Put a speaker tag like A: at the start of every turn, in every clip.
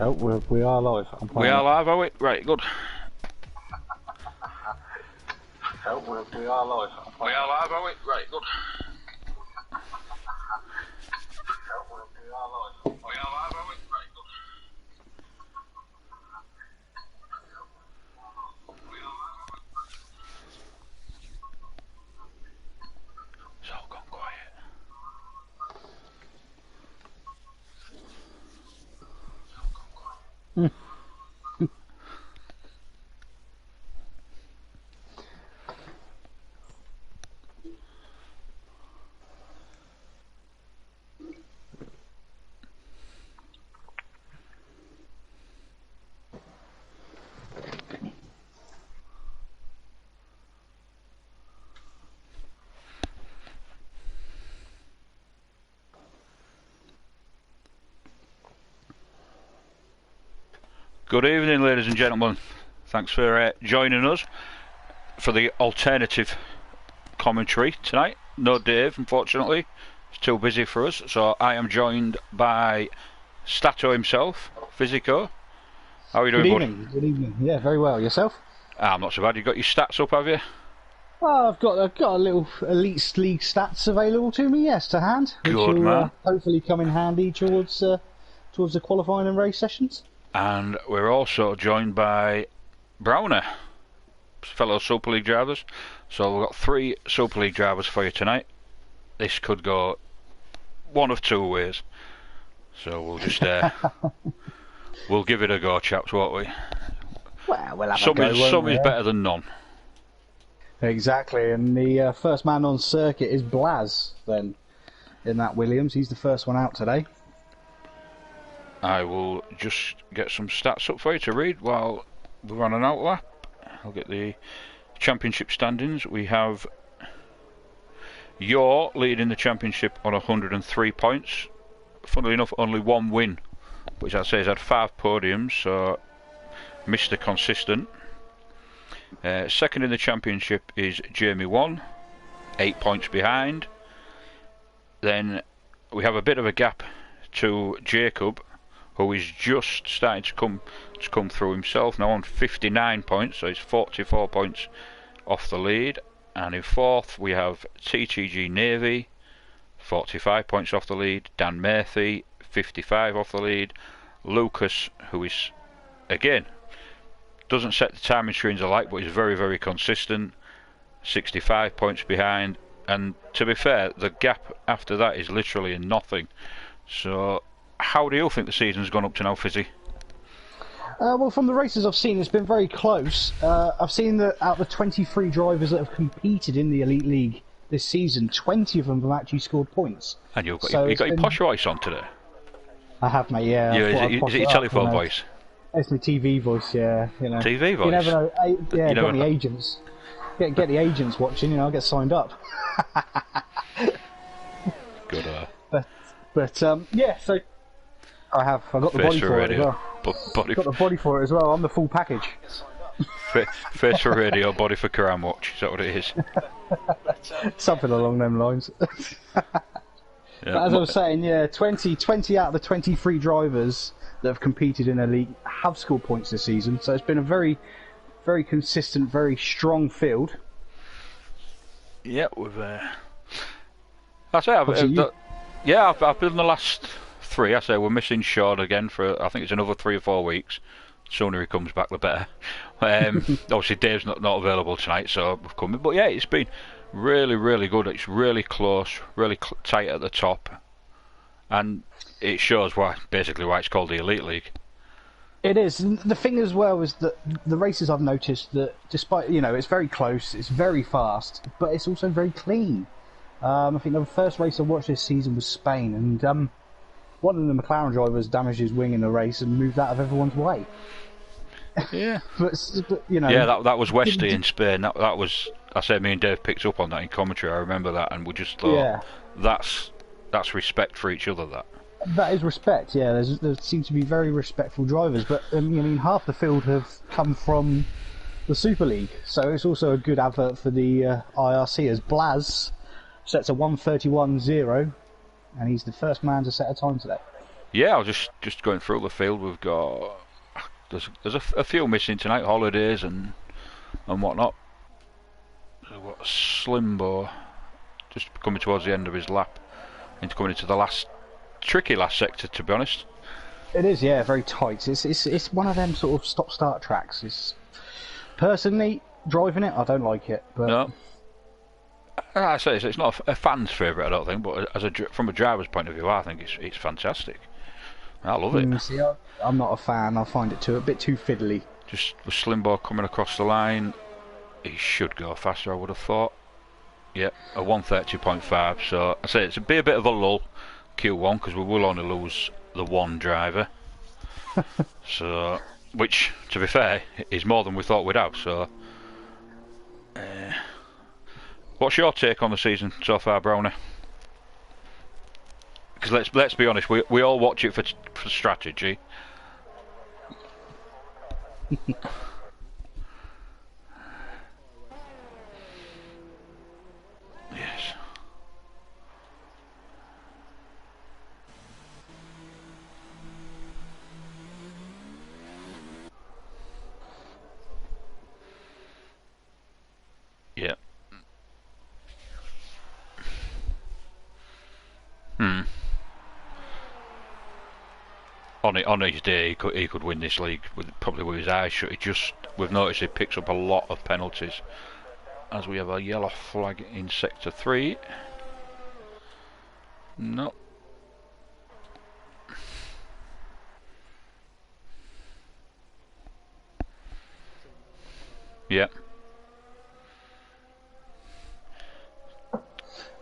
A: Oh, we are live.
B: We are live, are we? Right, good.
A: Oh, we are live.
B: We are live, are we? Right, good.
A: We are live.
B: We are live, are we? Right, good. It's all gone quiet. Good evening, ladies and gentlemen. Thanks for joining us for the alternative commentary tonight. No Dave, unfortunately. He's too busy for us. So I am joined by Stato himself, Physico. How are you doing, bud?
A: Good evening. Yeah, very well. Yourself?
B: I'm not so bad. You got your stats up, have you?
A: Well, I've got a little Elite League stats available to me, yes, to hand. Which
B: Good,
A: will
B: man.
A: hopefully come in handy towards the qualifying and race sessions.
B: And we're also joined by Browner, fellow Super League drivers. So we've got 3 Super League drivers for you tonight. This could go one of 2 ways. So we'll just we'll give it a go, chaps, won't we?
A: Well, we'll have
B: Some
A: a go,
B: is better than none.
A: Exactly, and the first man on circuit is Blaz, then, in that Williams. He's the first one out today.
B: I will just get some stats up for you to read while we're on an outlap. I'll get the championship standings. We have Yor leading the championship on 103 points. Funnily enough, only 1 win, which I'd say has had 5 podiums, so Mr. Consistent. Second in the championship is Jamie 1, 8 points behind. Then we have a bit of a gap to Jacob, who is just starting to come through himself, now on 59 points, so he's 44 points off the lead. And in fourth we have TTG Navy, 45 points off the lead. Dan Murphy, 55 off the lead. Lucas, who is, again, doesn't set the timing screens alike, but is very, very consistent, 65 points behind. And to be fair, the gap after that is literally nothing. So how do you think the season's gone up to now, Fizzy?
A: Well, from the races I've seen, it's been very close. I've seen that out of the 23 drivers that have competed in the Elite League this season, 20 of them have actually scored points.
B: And you got your posh voice on today?
A: I have, mate, yeah.
B: Is it your telephone voice?
A: It's my TV voice, yeah. You know.
B: TV voice?
A: You never know. Yeah,
B: you
A: got the agents. Get the agents watching, I'll get signed up.
B: Good.
A: But yeah, so I got the body for it as well. Got the body for it as well. I'm the full package.
B: Face for radio, body for Karam watch. Is that what it is?
A: Something along them lines.
B: Yeah,
A: but as I was saying, yeah, 20 out of the 23 drivers that have competed in Elite have scored points this season. So it's been a very, very consistent, very strong field.
B: Yeah, we've. I've been the last 3. I say we're missing Sean again for I think it's another 3 or 4 weeks. The sooner he comes back, the better. Obviously, Dave's not available tonight, so we've come in. But yeah, it's been really, really good. It's really close, really tight at the top, and it shows basically why it's called the Elite League.
A: It is. And the thing as well is that the races I've noticed that despite it's very close, it's very fast, but it's also very clean. I think the first race I watched this season was Spain, and one of the McLaren drivers damaged his wing in the race and moved out of everyone's way.
B: Yeah,
A: but
B: yeah, that was Westy in Spain. That was, I say, me and Dave picked up on that in commentary. I remember that, and we just thought, that's respect for each other.
A: That is respect. Yeah, there seem to be very respectful drivers, but half the field have come from the Super League, so it's also a good advert for the IRC as Blaz sets a 1:31.0, and he's the first man to set a time today.
B: Yeah, I was just going through the field. We've got there's a few missing tonight, holidays and whatnot. We've got Slimbo just coming towards the end of his lap, into coming into the tricky last sector, to be honest.
A: It is, yeah, very tight. It's one of them sort of stop-start tracks. It's personally driving it, I don't like it, but
B: No, I say it's not a fan's favourite, I don't think, but from a driver's point of view, I think it's fantastic. I love it.
A: see, I'm not a fan. I find it a bit too fiddly.
B: Just with Slimbo coming across the line, he should go faster, I would have thought. Yep, a 130.5. So I say it's be a bit of a lull, Q1, because we will only lose the one driver. So, which, to be fair, is more than we thought we'd have. So, what's your take on the season so far, Brownie? Because let's be honest, we all watch it for strategy. Yes. Yeah. On his day, he could win this league probably with his eyes shut. We've noticed he picks up a lot of penalties. As we have a yellow flag in sector 3. No. Yeah.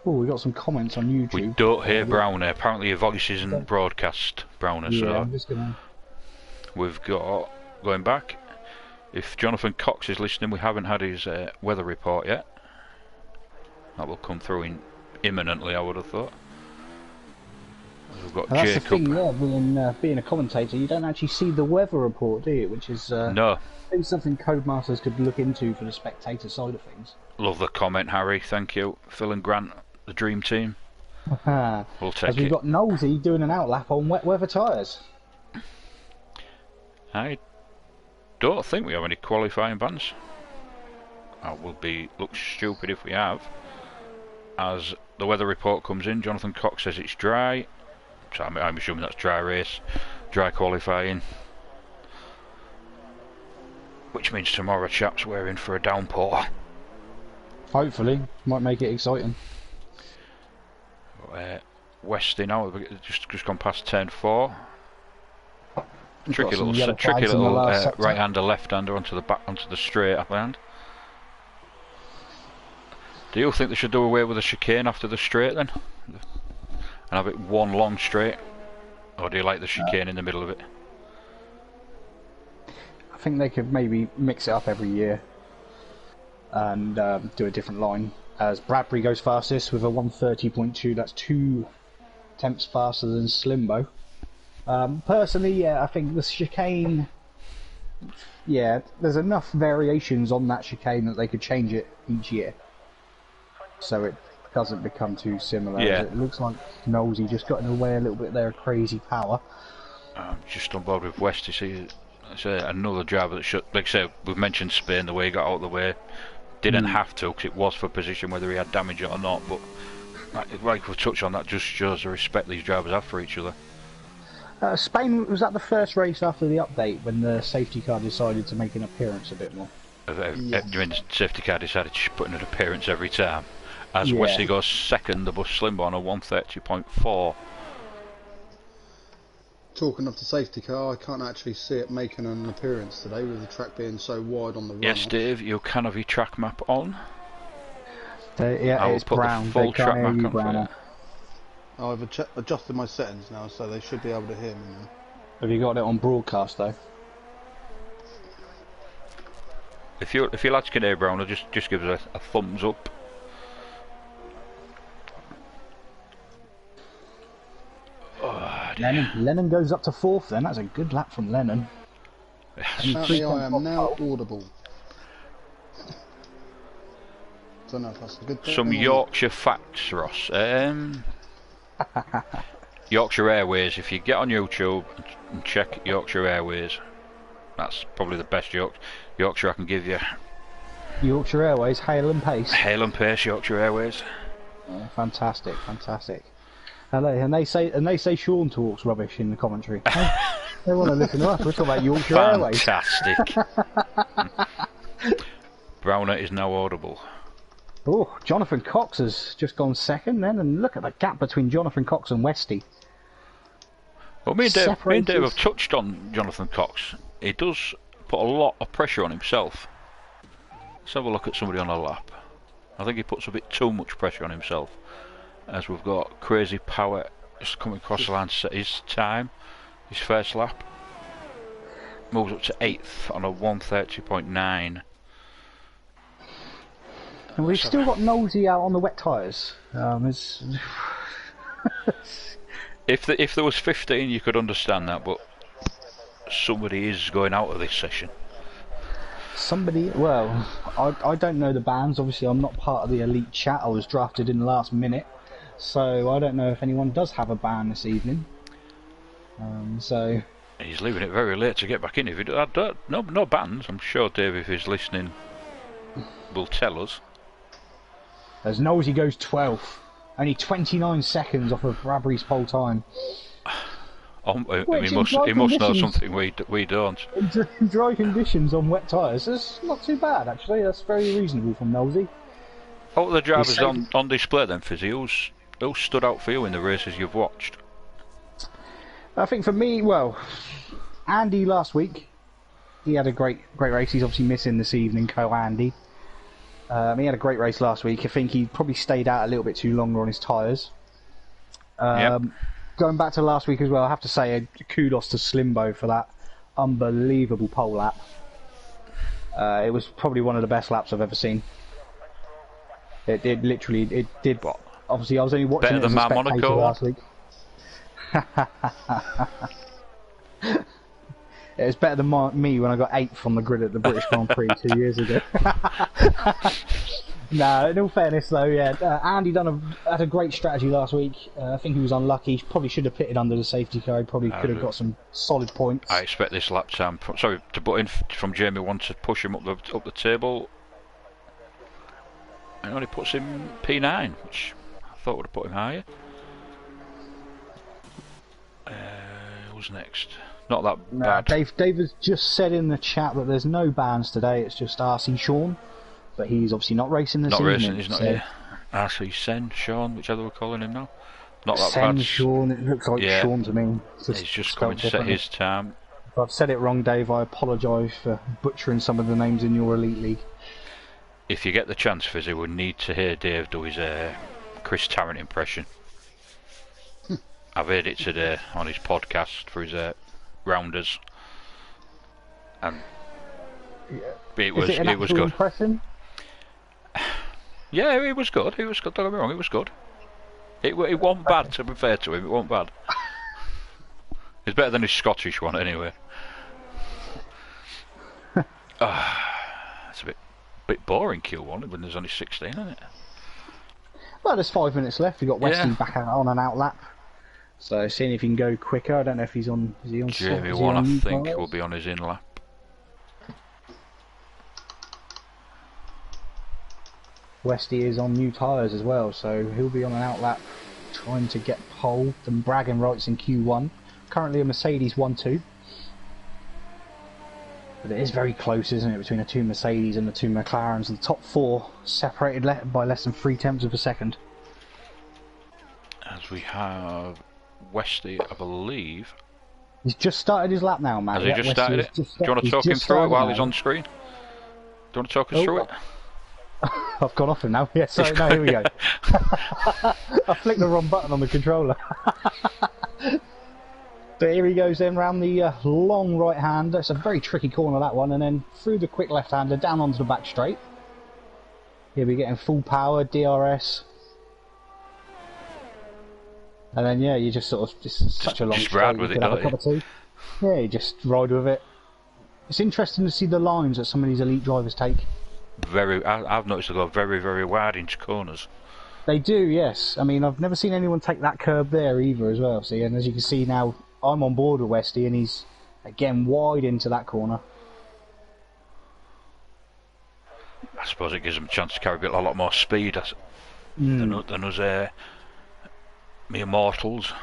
A: Oh, we got some comments on YouTube.
B: We don't hear Browner. Apparently your voice isn't broadcast, Browner.
A: Yeah,
B: so
A: I'm just gonna...
B: we've got, going back, if Jonathan Cox is listening, we haven't had his weather report yet. That will come through imminently, I would have thought. We've got
A: That's
B: Jacob.
A: the thing, yeah, being a commentator, you don't actually see the weather report, do you? Which is
B: no.
A: maybe something Codemasters could look into for the spectator side of things.
B: Love the comment, Harry. Thank you. Phil and Grant, the dream team. We'll take
A: As we've got Nosey doing an outlap on wet weather tyres.
B: I don't think we have any qualifying bans. I will look stupid if we have. As the weather report comes in, Jonathan Cox says it's dry. So I'm assuming that's dry race, dry qualifying. Which means tomorrow, chaps, we're in for a downpour.
A: Hopefully, might make it exciting.
B: Westy now, we've just gone past turn 4. Tricky little right-hander, left-hander onto the straight upland. Do you think they should do away with the chicane after the straight then? And have it one long straight? Or do you like the chicane in the middle of it?
A: I think they could maybe mix it up every year and do a different line. As Bradbury goes fastest with a 130.2, that's 2 tenths faster than Slimbo. Personally, yeah, I think the chicane, yeah, there's enough variations on that chicane that they could change it each year, so it doesn't become too similar.
B: Yeah.
A: It looks like Nosey just got in the way a little bit there of crazy power.
B: I'm just on board with West to see another driver that should, like I said, we've mentioned Spain, the way he got out of the way. Didn't have to, because it was for position whether he had damage or not, but like we've touched on, that just shows the respect these drivers have for each other.
A: Spain, was that the first race after the update when the safety car decided to make an appearance a bit more?
B: During safety car decided to put in an appearance every time. As Wesley goes second, the bus Slimbo on a 130.4.
C: Talking of the safety car, I can't actually see it making an appearance today with the track being so wide on the run.
B: Yes, Dave, you can have your track map on.
A: Yeah,
B: I will
A: it's
B: put
A: brown.
B: the full track map on for you.
C: I've adjusted my settings now, so they should be able to hear me now.
A: Have you got it on broadcast though?
B: If you lads can hear Browner, just give us a thumbs up. Oh,
A: Lennon goes up to 4th then. That's a good lap from Lennon.
C: Apparently I am now audible. Don't know if that's a good thing.
B: Some Yorkshire facts, Ross. Yorkshire Airways. If you get on YouTube and check Yorkshire Airways, that's probably the best Yorkshire I can give you.
A: Yorkshire Airways, hail and pace.
B: Hail and pace, Yorkshire Airways.
A: Yeah, fantastic, fantastic. And they say Sean talks rubbish in the commentary. They want to listen to us. We're talking about Yorkshire Airways.
B: Fantastic. Browner is now audible.
A: Oh, Jonathan Cox has just gone second then, and look at the gap between Jonathan Cox and Westy.
B: Well, me and Dave have touched on Jonathan Cox. He does put a lot of pressure on himself. Let's have a look at somebody on a lap. I think he puts a bit too much pressure on himself, as we've got Crazy Power just coming across the line to set his time, his first lap. Moves up to 8th on a 1:30.9.
A: And we've still got Nosey out on the wet tyres.
B: If there was 15, you could understand that, but somebody is going out of this session.
A: Well, I don't know the bands. Obviously, I'm not part of the elite chat. I was drafted in the last minute, so I don't know if anyone does have a ban this evening. So
B: he's leaving it very late to get back in. If he no bans, I'm sure Dave, if he's listening, will tell us.
A: As Nosey goes 12th, only 29 seconds off of Bradbury's pole time.
B: He must know something we don't.
A: In dry conditions on wet tyres, that's not too bad actually. That's very reasonable from Nosey.
B: Oh, the drivers on display then, Fizzy. Who stood out for you in the races you've watched?
A: I think for me, well, Andy last week, he had a great race. He's obviously missing this evening, Andy. He had a great race last week. I think he probably stayed out a little bit too longer on his tyres.
B: Yep.
A: Going back to last week as well, I have to say kudos to Slimbo for that unbelievable pole lap. It was probably one of the best laps I've ever seen. It did. Obviously, I was only watching it as a spectator last week. It was better than me when I got 8th on the grid at the British Grand Prix 2 years ago. No, in all fairness though, yeah, Andy had a great strategy last week. I think he was unlucky. He probably should have pitted under the safety car. He probably could have got some solid points.
B: I expect this lap time, to put in from Jamie one to push him up the table. And only puts him P9, which I thought would have put him higher. Who's next? Not that bad.
A: Dave has just said in the chat that there's no bans today. It's just RC Sean. But he's obviously not racing this evening.
B: He's not here. RC Sen, Sean, whichever we're calling him now. Not that
A: Sen,
B: bad.
A: Sean, it looks like Sean to me.
B: He's just coming to set his time.
A: If I've said it wrong, Dave, I apologise for butchering some of the names in your Elite League.
B: If you get the chance, Fizzy, we need to hear Dave do his Chris Tarrant impression. I've heard it today on his podcast for his rounders. And it was good.
A: Impression?
B: Yeah, it was good. Don't get me wrong, it was good. It wasn't bad, to be fair to him. It wasn't bad. It's better than his Scottish one, anyway. It's a bit boring, Q1, when there's only 16, isn't it?
A: Well, there's 5 minutes left. We've got Westy back out on an out lap. So, seeing if he can go quicker. I don't know if he's on... Is he on
B: Jamie one, I think, will be on his in lap.
A: Westy is on new tyres as well, so he'll be on an out lap trying to get pole. The bragging rights in Q1. Currently a Mercedes 1-2. But it is very close, isn't it, between the two Mercedes and the two McLarens. The top 4 separated by less than 3/10 of a second.
B: As we have Westy, I believe.
A: He's just started his lap now, man.
B: Has he just started it? Do you want to talk him through it while he's on screen? Do you want to talk us through it?
A: I've gone off him now. Yeah, sorry, no, here we go. I flicked the wrong button on the controller. But here he goes then round the long right hand. It's a very tricky corner, that one, and then through the quick left hander down onto the back straight. He'll be getting full power, DRS. And then, yeah, you just sort of, just such a long
B: just ride with it, don't you?
A: Yeah, you just ride with it. It's interesting to see the lines that some of these elite drivers take.
B: I've noticed they go very, very wide into corners.
A: They do, yes. I mean, I've never seen anyone take that curb there either as well. See, and as you can see now, I'm on board with Westy, and he's again wide into that corner.
B: I suppose it gives them a chance to carry a lot more speed than us mere mortals.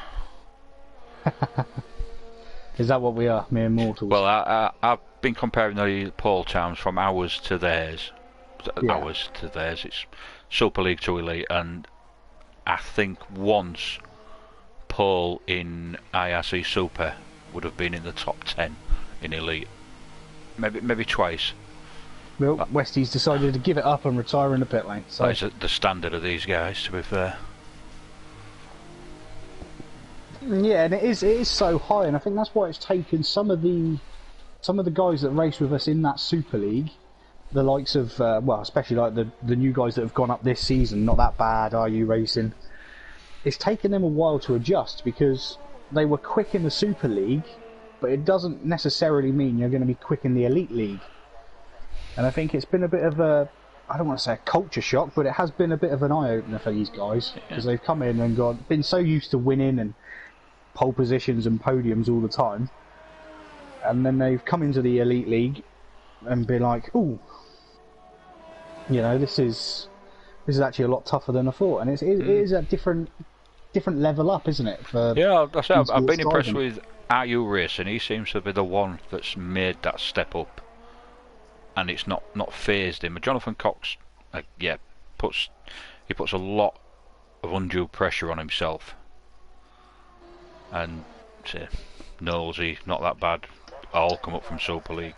A: Is that what we are, mere mortals?
B: Well, I've been comparing the pole times from ours to theirs.
A: Yeah.
B: Ours to theirs. It's Super League to Elite, and I think once pole in IRC Super would have been in the top 10 in Elite. Maybe twice.
A: Well, Westy's decided to give it up and retire in the pit lane. So
B: that is the standard of these guys, to be fair.
A: yeah, and it is so high, and I think that's why it's taken some of the guys that race with us in that Super League, the likes of well, especially like the new guys that have gone up this season. Not that bad, RU Racing. It's taken them a while to adjust because they were quick in the Super League, but it doesn't necessarily mean you're going to be quick in the Elite League. And I think it's been a bit of a, I don't want to say a culture shock, but it has been a bit of an eye-opener for these guys, because they've come in and been so used to winning and pole positions and podiums all the time, and then they've come into the Elite League and been like, ooh, you know, this is actually a lot tougher than I thought, and it is a different level up, isn't it?
B: Yeah, I've been impressed with RU Racing. He seems to be the one that's made that step up, and it's not phased him. Jonathan Cox, puts a lot of undue pressure on himself, and Knowlesy, not that bad. All come up from Super League.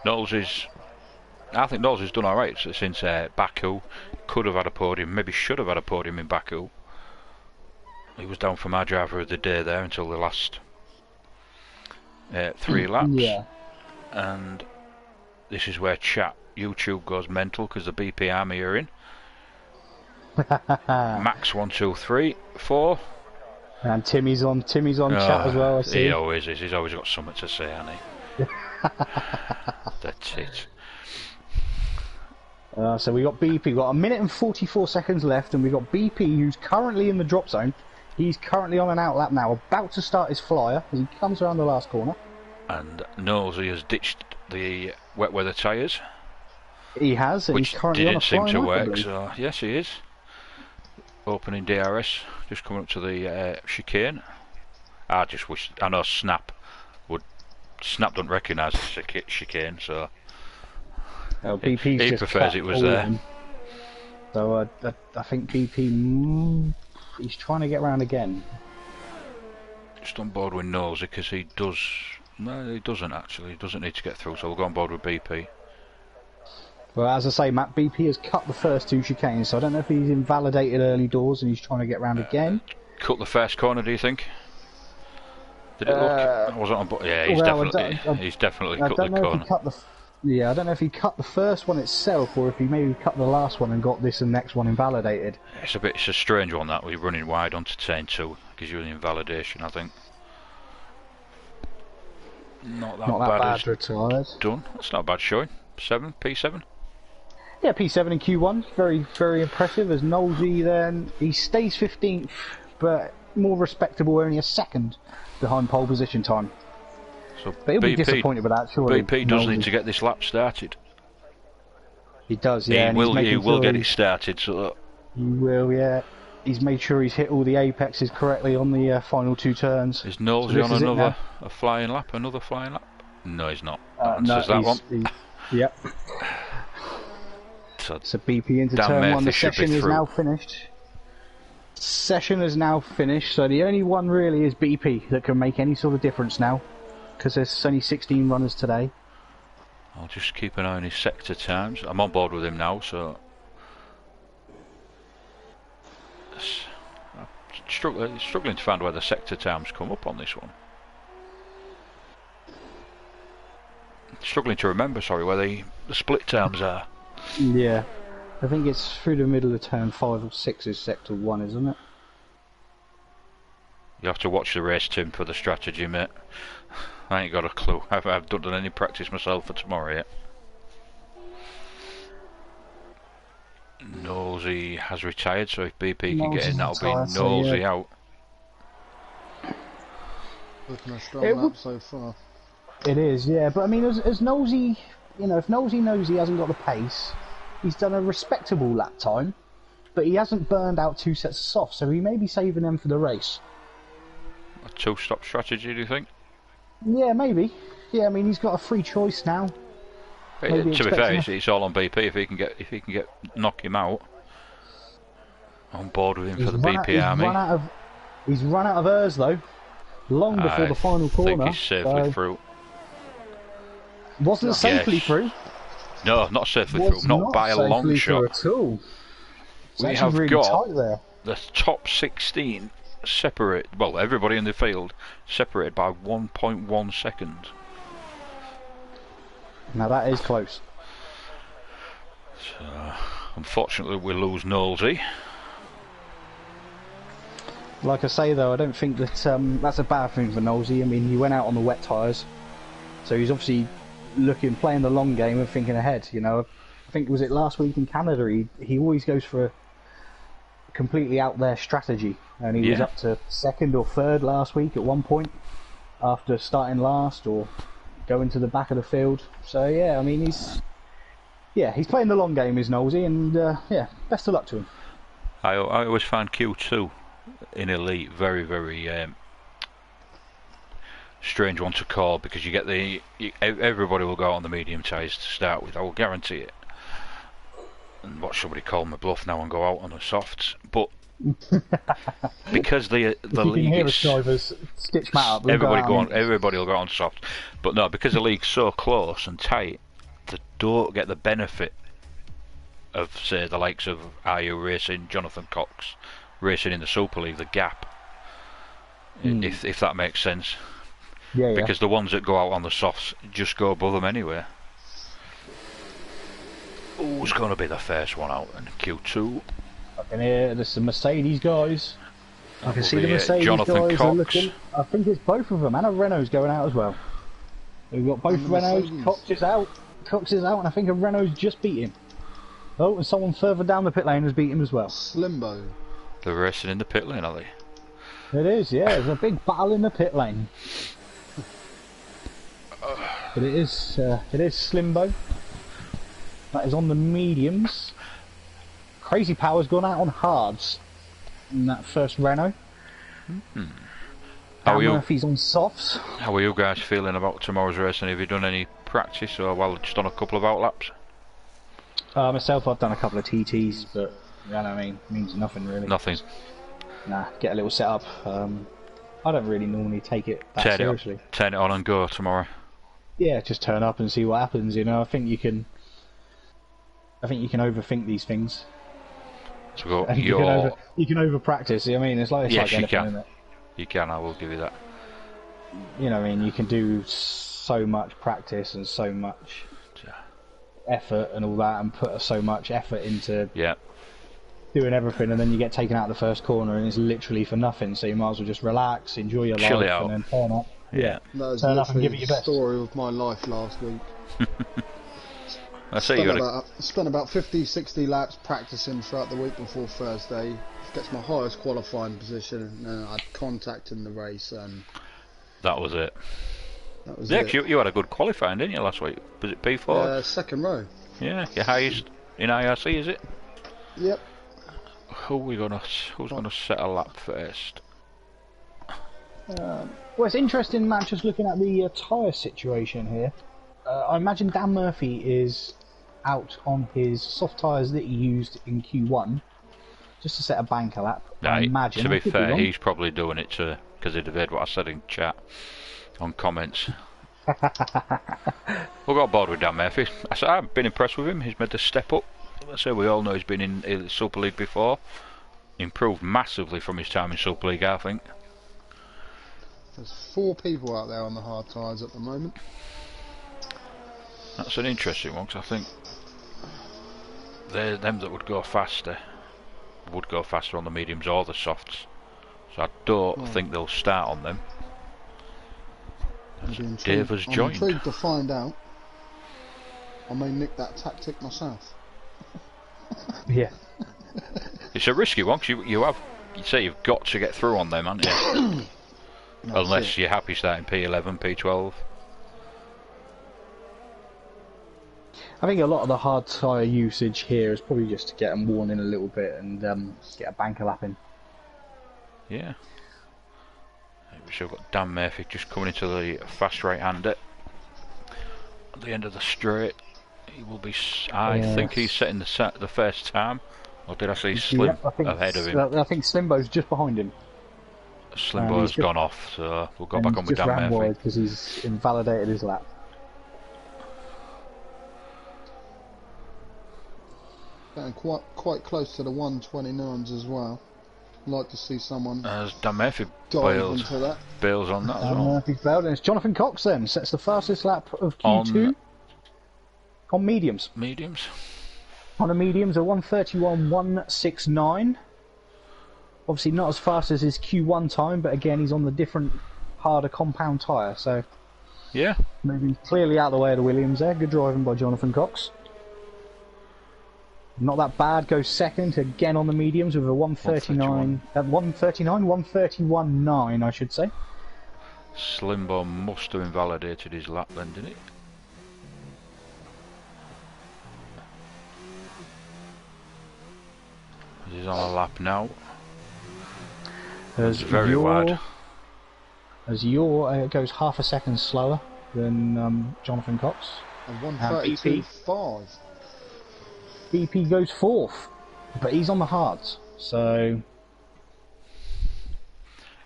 B: I think Knowlesy's done alright since Baku. Could have had a podium, maybe should have had a podium in Baku. He was down for my driver of the day there until the last 3 laps.
A: Yeah.
B: And this is where YouTube goes mental, because the BP army are in. Max 1, 2, 3, 4.
A: And Timmy's on chat as well, I see.
B: He always is. He's always got something to say, hasn't he? That's it.
A: So we got BP. We've got 1 minute and 44 seconds left, and we've got BP, who's currently in the drop zone. He's currently on an out lap now, about to start his flyer as he comes around the last corner.
B: And Nosey has ditched the wet weather tyres.
A: He has, and
B: which
A: he's currently
B: didn't
A: on a
B: seem to
A: flying
B: work. So yes, he is. Opening DRS, just coming up to the chicane. I just wish, I know Snap don't recognise the chicane, so
A: BP's
B: he
A: just
B: prefers it was there.
A: So I think BP, he's trying to get round again.
B: Just on board with Nosey, because he does. No, he doesn't actually. He doesn't need to get through, so we'll go on board with BP.
A: Well, as I say, Matt, BP has cut the first 2 chicanes, so I don't know if he's invalidated early doors and he's trying to get round again.
B: Cut the first corner, do you think? Did it look? I wasn't on board. Yeah, he's definitely cut the corner.
A: I don't know if he cut the first one itself, or if he maybe cut the last one and got this and next one invalidated.
B: It's a strange one that we're running wide onto turn 2. Gives you an invalidation, I think. Not that bad
A: retired.
B: Done. That's not a bad showing. P7.
A: Yeah, P7 in Q1, very, very impressive. As Knowlesy then, he stays 15th, but more respectable, only a second behind pole position time.
B: So
A: but he'll be disappointed with that, surely.
B: BP does need to get this lap started.
A: He does, yeah.
B: He will get it started. So
A: he will, yeah. He's made sure he's hit all the apexes correctly on the final 2 turns.
B: Is Knowlesy on another flying lap? No, he's not. That one.
A: Yep. So BP into turn 1. The session is now finished. Session is now finished. So the only one really is BP that can make any sort of difference now, because there's only 16 runners today.
B: I'll just keep an eye on his sector times. I'm on board with him now, so I'm struggling to find where the sector times come up on this one. Struggling to remember, where the split times are.
A: Yeah, I think it's through the middle of turn 5 or 6 is sector 1, isn't it?
B: You have to watch the race, Tim, for the strategy, mate. I ain't got a clue. I've not done any practice myself for tomorrow yet. Nosey has retired, so if BP can get
A: Nosey's
B: in, that'll be
A: retired, so
B: Nosey
A: yeah.
B: out.
C: Looking a strong lap so far.
A: It is, yeah. But I mean, as Nosey, if Nosey knows he hasn't got the pace, he's done a respectable lap time, but he hasn't burned out 2 sets of softs, so he may be saving them for the race.
B: A 2-stop strategy, do you think?
A: Yeah, maybe. Yeah, I mean, he's got a free choice now.
B: To be fair, it's all on BP. If he can get knock him out, on board with him for the BP army.
A: He's run out of hers though, long before the final corner.
B: I think he's safely through.
A: Wasn't safely through.
B: No, not safely through. Not by a long shot.
A: At all.
B: We have really got the top 16 separate. Well, everybody in the field separated by 1.1 seconds.
A: Now that is close.
B: So, unfortunately, we lose Nosey.
A: Like I say though, I don't think that that's a bad thing for Nosey. I mean, he went out on the wet tyres, so he's obviously playing the long game and thinking ahead. I think was it last week in Canada, he always goes for a completely out there strategy, and he was up to 2nd or 3rd last week at one point after starting last or going to the back of the field. So yeah, I mean he's playing the long game, is Nosey, and best of luck to him.
B: I always find Q2 in Elite very, very strange one to call, because you get everybody will go out on the medium tyres to start with. I will guarantee it. And watch somebody call my bluff now and go out on the softs, but because the league is
A: drivers stitch Matt up,
B: everybody will go on soft, but no, because the league's so close and tight, they don't get the benefit of, say, the likes of IU Racing, Jonathan Cox racing in the Super League, the gap, if that makes sense.
A: Yeah.
B: Because the ones that go out on the softs just go above them anyway. Who's going to be the first one out in Q2?
A: I can hear there's some Mercedes guys. I can see the Mercedes
B: Jonathan
A: guys
B: Cox.
A: are looking. I think it's both of them, and a Renault's going out as well. We've got both Renaults. Cox is out, and I think a Renault's just beat him. Oh, and someone further down the pit lane has beat him as well.
C: Slimbo.
B: They're racing in the pit lane, are they?
A: It is, yeah. There's a big battle in the pit lane. But it is Slimbo. That is on the mediums. Crazy Power's gone out on hards in that first Renault. Murphy's on softs.
B: How are you guys feeling about tomorrow's race, and have you done any practice, or just on a couple of outlaps?
A: Myself, I've done a couple of TTs, but it means nothing really.
B: Nothing.
A: Nah, get a little setup. I don't really normally take it that seriously.
B: Turn it on and go tomorrow.
A: Yeah, just turn up and see what happens. I think you can overthink these things.
B: So
A: you can over practice. I mean, it's like anything, isn't it?
B: You can. I will give you that.
A: You can do so much practice and so much effort and all that, and put so much effort into doing everything, and then you get taken out of the first corner, and it's literally for nothing. So you might as well just relax, enjoy your life, and then turn up.
B: Yeah.
C: That was
A: turn up and give it your best.
C: The story of my life last week.
B: I say
C: spent about 50-60 laps practicing throughout the week before Thursday. Gets my highest qualifying position, and then I had contact in the race, and
B: that was it.
C: That was it.
B: You had a good qualifying, didn't you, last week? Was it P4?
C: Second row.
B: Yeah, your highest in IRC, is it?
C: Yep.
B: Who's gonna set a lap first?
A: Well, it's interesting, Matt, just looking at the tyre situation here. I imagine Dan Murphy is out on his soft tyres that he used in Q1 just to set a banker lap. I imagine.
B: To be fair, he's probably doing it because he'd have heard what I said in chat on comments. We got bored with Dan Murphy. I've been impressed with him. He's made the step up. Let's say we all know he's been in the Super League before. Improved massively from his time in Super League, I think.
C: There's 4 people out there on the hard tyres at the moment.
B: That's an interesting one, because I think they're them that would go faster on the mediums or the softs. So I don't think they'll start on them. Dave has joined.
C: I'm intrigued to find out. I may nick that tactic myself.
A: Yeah.
B: It's a risky one because you say you've got to get through on them, haven't you? Unless you're happy starting P11, P12.
A: I think a lot of the hard tyre usage here is probably just to get them worn in a little bit and get a banker lap in.
B: Yeah. We've got Dan Murphy just coming into the fast right-hander at the end of the straight. He will be. I think he's setting the first time, or did I see Slim ahead of him?
A: I think Slimbo's just behind him.
B: Slimbo's gone off, so we'll go back on with Dan Murphy
A: because he's invalidated his lap.
C: Getting quite close to the 129s as well. I'd like to see someone.
B: As Dan Murphy bails on that as well.
A: Murphy's bailed, and it's Jonathan Cox then sets the fastest lap of Q2 on mediums. On the mediums, a 1:31.169. Obviously not as fast as his Q1 time, but again he's on the different, harder compound tyre, so
B: yeah,
A: moving clearly out of the way of the Williams there. Good driving by Jonathan Cox. Not that bad, goes second again on the mediums with a 1:31.9 I should say.
B: Slimbo must have invalidated his lap then, didn't he? He's on a lap now. It's very wide.
A: As it goes half a second slower than Jonathan Cox.
C: And 1:32.5.
A: BP goes fourth, but he's on the hards, so...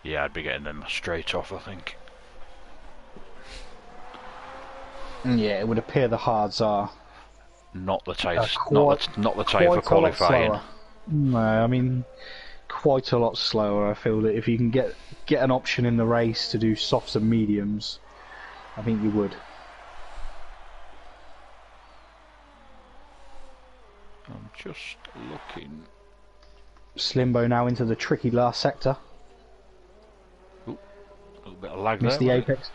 B: Yeah, I'd be getting them straight off, I think.
A: Yeah, it would appear the hards are...
B: Not the type for qualifying.
A: No, I mean, quite a lot slower. I feel that if you can get an option in the race to do softs and mediums, I think you would.
B: I'm just looking.
A: Slimbo now into the tricky last sector.
B: Ooh, a little bit of lag
A: missed
B: there.
A: The apex.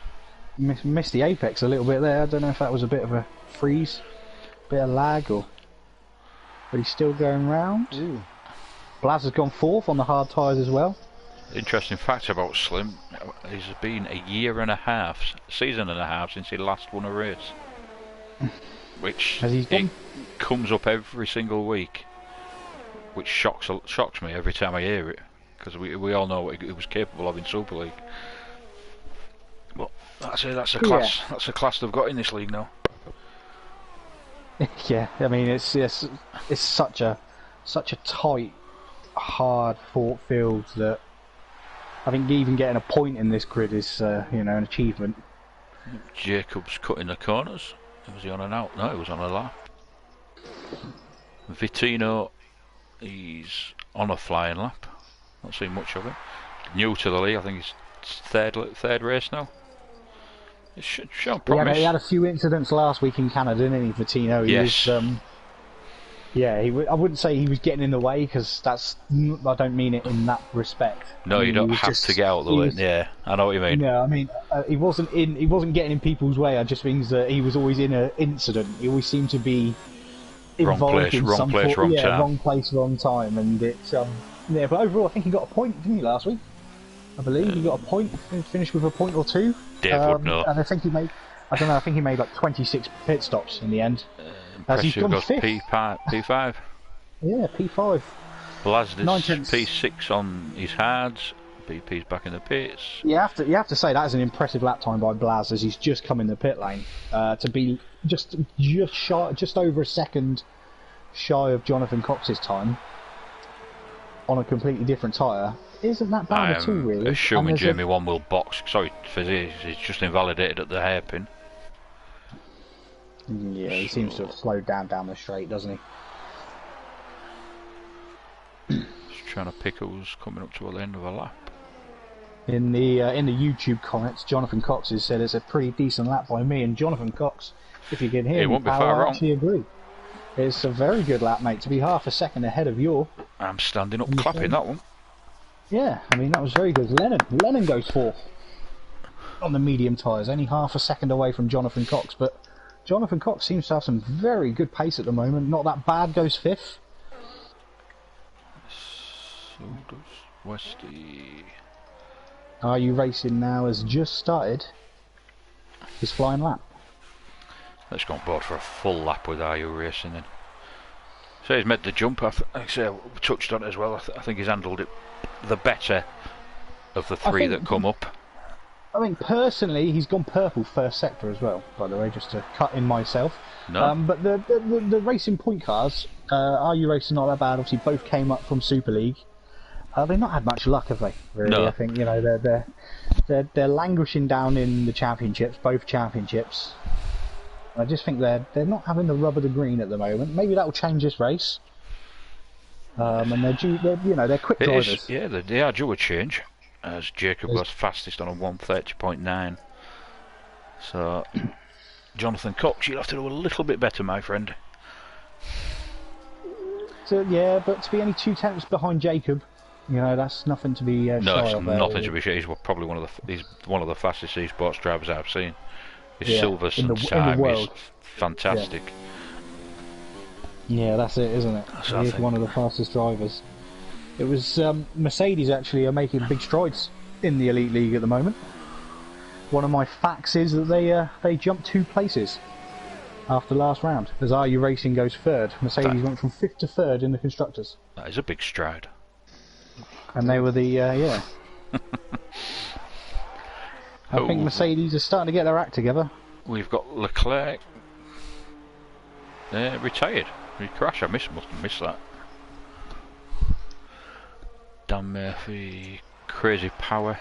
A: Missed the apex a little bit there. I don't know if that was a bit of a freeze, bit of lag, or but he's still going round.
C: Ooh.
A: Blaz has gone fourth on the hard tyres as well.
B: Interesting fact about Slim: he's been a season and a half since he last won a race. Which comes up every single week, which shocks me every time I hear it, because we all know what he was capable of in Super League. But that's a class. Yeah. That's a class they've got in this league now.
A: Yeah, I mean it's such a tight, hard fought field that I think even getting a point in this grid is an achievement.
B: Jacobs cutting the corners. Was he on an out? No, he was on a lap. Vittino, he's on a flying lap. Not seen much of it. New to the league, I think he's third race now. It should show promise.
A: He had a few incidents last week in Canada, didn't he, Vittino?
B: Yes.
A: I wouldn't say he was getting in the way, because I don't mean it in that respect.
B: No, you don't have to get out of the way. Yeah, I know what you mean.
A: No, I mean he wasn't getting in people's way. It just means that he was always in an incident. He always seemed to be involved in
B: wrong place, wrong time.
A: Wrong place, wrong time, and it's But overall, I think he got a point, didn't he, last week? I believe he got a point. Finished with a point or two.
B: Dave would know.
A: And I think he made. I don't know. I think he made like 26 pit stops in the end.
B: Impressive. Goes P5.
A: Yeah, P5.
B: Blazdes P6 on his hards. BP's back in the pits.
A: You have to say that is an impressive lap time by Blaz, as he's just come in the pit lane to be just over a second shy of Jonathan Cox's time on a completely different tyre. Isn't that bad at all, really?
B: Assuming Jamie One will box. Sorry, Fizzy, he's just invalidated at the hairpin.
A: Yeah, he seems to have slowed down the straight, doesn't
B: he? Just trying to pick who's coming up to the end of a lap.
A: In the YouTube comments, Jonathan Cox has said it's a pretty decent lap by me, and Jonathan Cox, if you can hear
B: he won't be far wrong.
A: Actually agree. It's a very good lap, mate, to be half a second ahead of your.
B: I'm standing up clapping that one.
A: Yeah, I mean that was very good. Lennon goes fourth on the medium tyres, only half a second away from Jonathan Cox, but Jonathan Cox seems to have some very good pace at the moment. Not that bad, goes fifth.
B: So does Westy.
A: Are You Racing now has just started his flying lap.
B: Let's go on board for a full lap with Are You Racing then. So he's made the jump. Like I say, we touched on it as well. I think he's handled it the better of the three that come up.
A: I think personally he's gone purple first sector as well, by the way, just to cut in myself.
B: No.
A: But the racing point cars, Are You Racing not that bad, obviously both came up from Super League. They've not had much luck, have they? Really,
B: no.
A: I think they're languishing down in the championships, both championships. I just think they're not having the rub of the green at the moment. Maybe that will change this race. And they're quick drivers.
B: They are due a change, as Jacob was fastest on a 1:30.9. So, Jonathan Cox, you'll have to do a little bit better, my friend.
A: So yeah, but to be only 2/10 behind Jacob, that's nothing to be shy
B: No, it's
A: of.
B: nothing to be shy. He's probably he's one of the fastest esports drivers I've seen. His Silverstone time is fantastic.
A: Yeah, that's it, isn't it? He's one of the fastest drivers. It was Mercedes actually are making big strides in the Elite League at the moment. One of my facts is that they jumped 2 places after last round. As Are You Racing goes third, Mercedes went from 5th to 3rd in the constructors.
B: That is a big stride.
A: And they were the I think Mercedes are starting to get their act together.
B: We've got Leclerc retired. He crashed. Must have missed that. Dan Murphy, Crazy Power.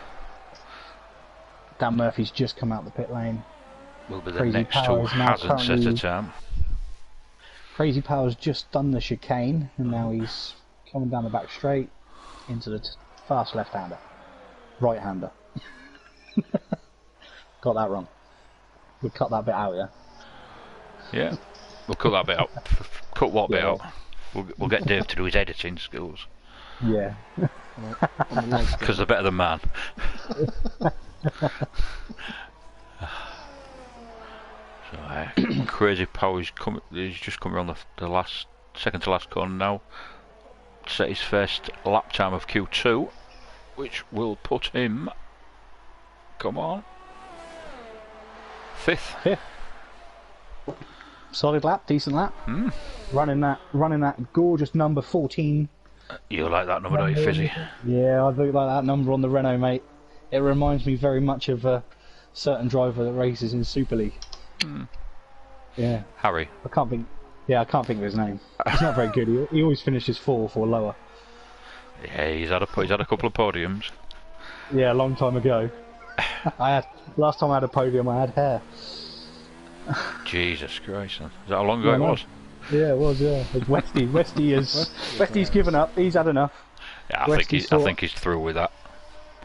A: Dan Murphy's just come out the pit lane.
B: Will be the next who hasn't set a time.
A: Crazy Power's just done the chicane, and now he's coming down the back straight into the fast left-hander. Right-hander. Got that wrong. We'll cut that bit out, yeah?
B: Yeah, we'll cut that bit out. Cut what bit out? We'll get Dave to do his editing skills.
A: Yeah.
B: Because they're better than man. So, Crazy Power he's just come around the second to last corner now. Set his first lap time of Q2, which will put him, come on, 5th.
A: Solid lap, decent lap. Running that gorgeous number 14.
B: You like that number, don't you, Fizzy?
A: Yeah, I do like that number on the Renault, mate. It reminds me very much of a certain driver that races in Super League. Yeah.
B: Harry.
A: I can't think of his name. He's not very good. He always finishes 4th or lower.
B: Yeah, he's had a couple of podiums.
A: Yeah, a long time ago. Last time I had a podium, I had hair.
B: Jesus Christ! Is that how long ago it was?
A: Yeah, it was. Yeah, it's Westy. Westy's given up. He's had enough.
B: Yeah, I think he's through with that.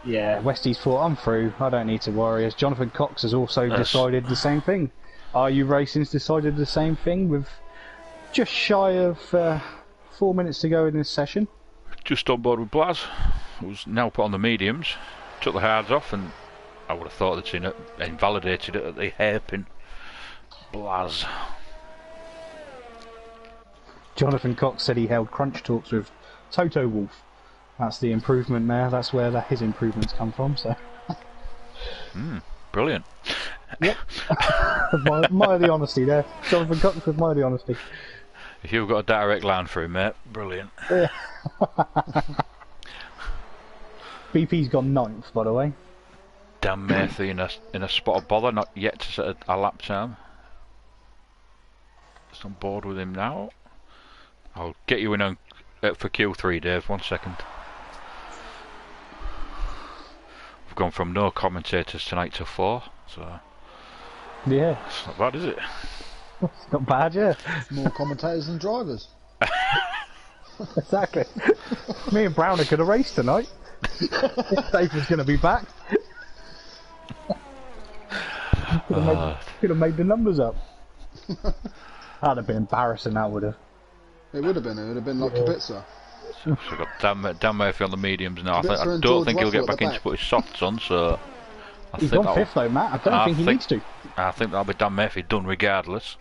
A: Yeah, Westy's thought, I'm through. I don't need to worry. As Jonathan Cox has also decided the same thing. Are You Racing's decided the same thing with just shy of 4 minutes to go in this session.
B: Just on board with Blaz, who's now put on the mediums. Took the hards off, and I would have thought they'd seen it, invalidated it at the hairpin. Blaz.
A: Jonathan Cox said he held crunch talks with Toto Wolff. That's the improvement there. That's where his improvements come from. So.
B: Brilliant.
A: Yep. Admire the honesty there. Jonathan Cox, admire the honesty.
B: If you've got a direct line for him, mate, brilliant.
A: Yeah. BP's gone 9th, by the way.
B: Dan Murphy in a spot of bother, not yet to set a lap time. Just on board with him now. I'll get you in on for Q3, Dave. 1 second. We've gone from no commentators tonight to 4, so
A: yeah,
B: it's not bad, is it?
A: It's not bad, yeah.
C: More commentators than drivers.
A: Exactly. Me and Browner could have raced tonight. If Dave was going to be back. Could have made the numbers up. That'd have been embarrassing, that would have.
C: It would have been. It would have been like Kubica.
B: So we've got Dan Murphy on the mediums now. I don't think he'll get back in to put his softs on, so
A: he's gone 5th though, Matt. I don't think he needs to.
B: I think that'll be Dan Murphy done regardless.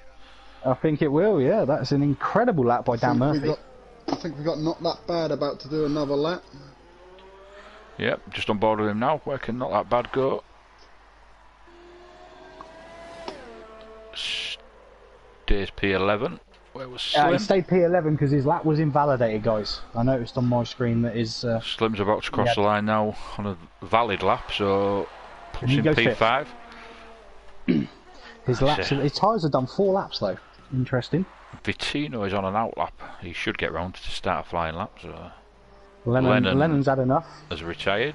A: I think it will, yeah. That's an incredible lap by Dan Murphy.
C: I think we got Not That Bad about to do another lap.
B: Yep, just on board with him now. Where can Not That Bad go? Stays P11. Where was Slim?
A: He stayed P11 because his lap was invalidated, guys. I noticed on my screen that his...
B: Slim's about to cross the line now on a valid lap, so puts in P5.
A: His tyres have done 4 laps though. Interesting.
B: Vitino is on an out lap. He should get round to start a flying lap. So
A: Lennon's had enough.
B: Has retired.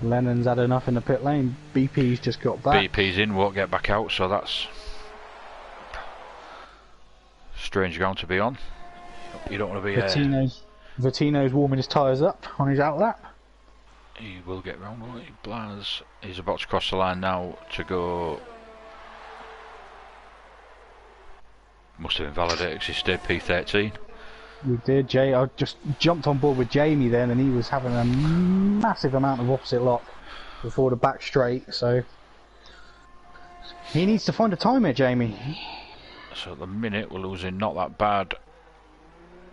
A: Lennon's had enough in the pit lane. BP's just got back.
B: BP's in, won't get back out, so that's strange ground to be on. You don't want to be...
A: Vitino's warming his tyres up on his out lap.
B: He will get round, won't he? Blaz, he's about to cross the line now to go... Must have invalidated because he stayed P13.
A: We did, Jay. I just jumped on board with Jamie then, and he was having a massive amount of opposite lock before the back straight, so he needs to find a time here, Jamie.
B: So at the minute we're losing Not That Bad,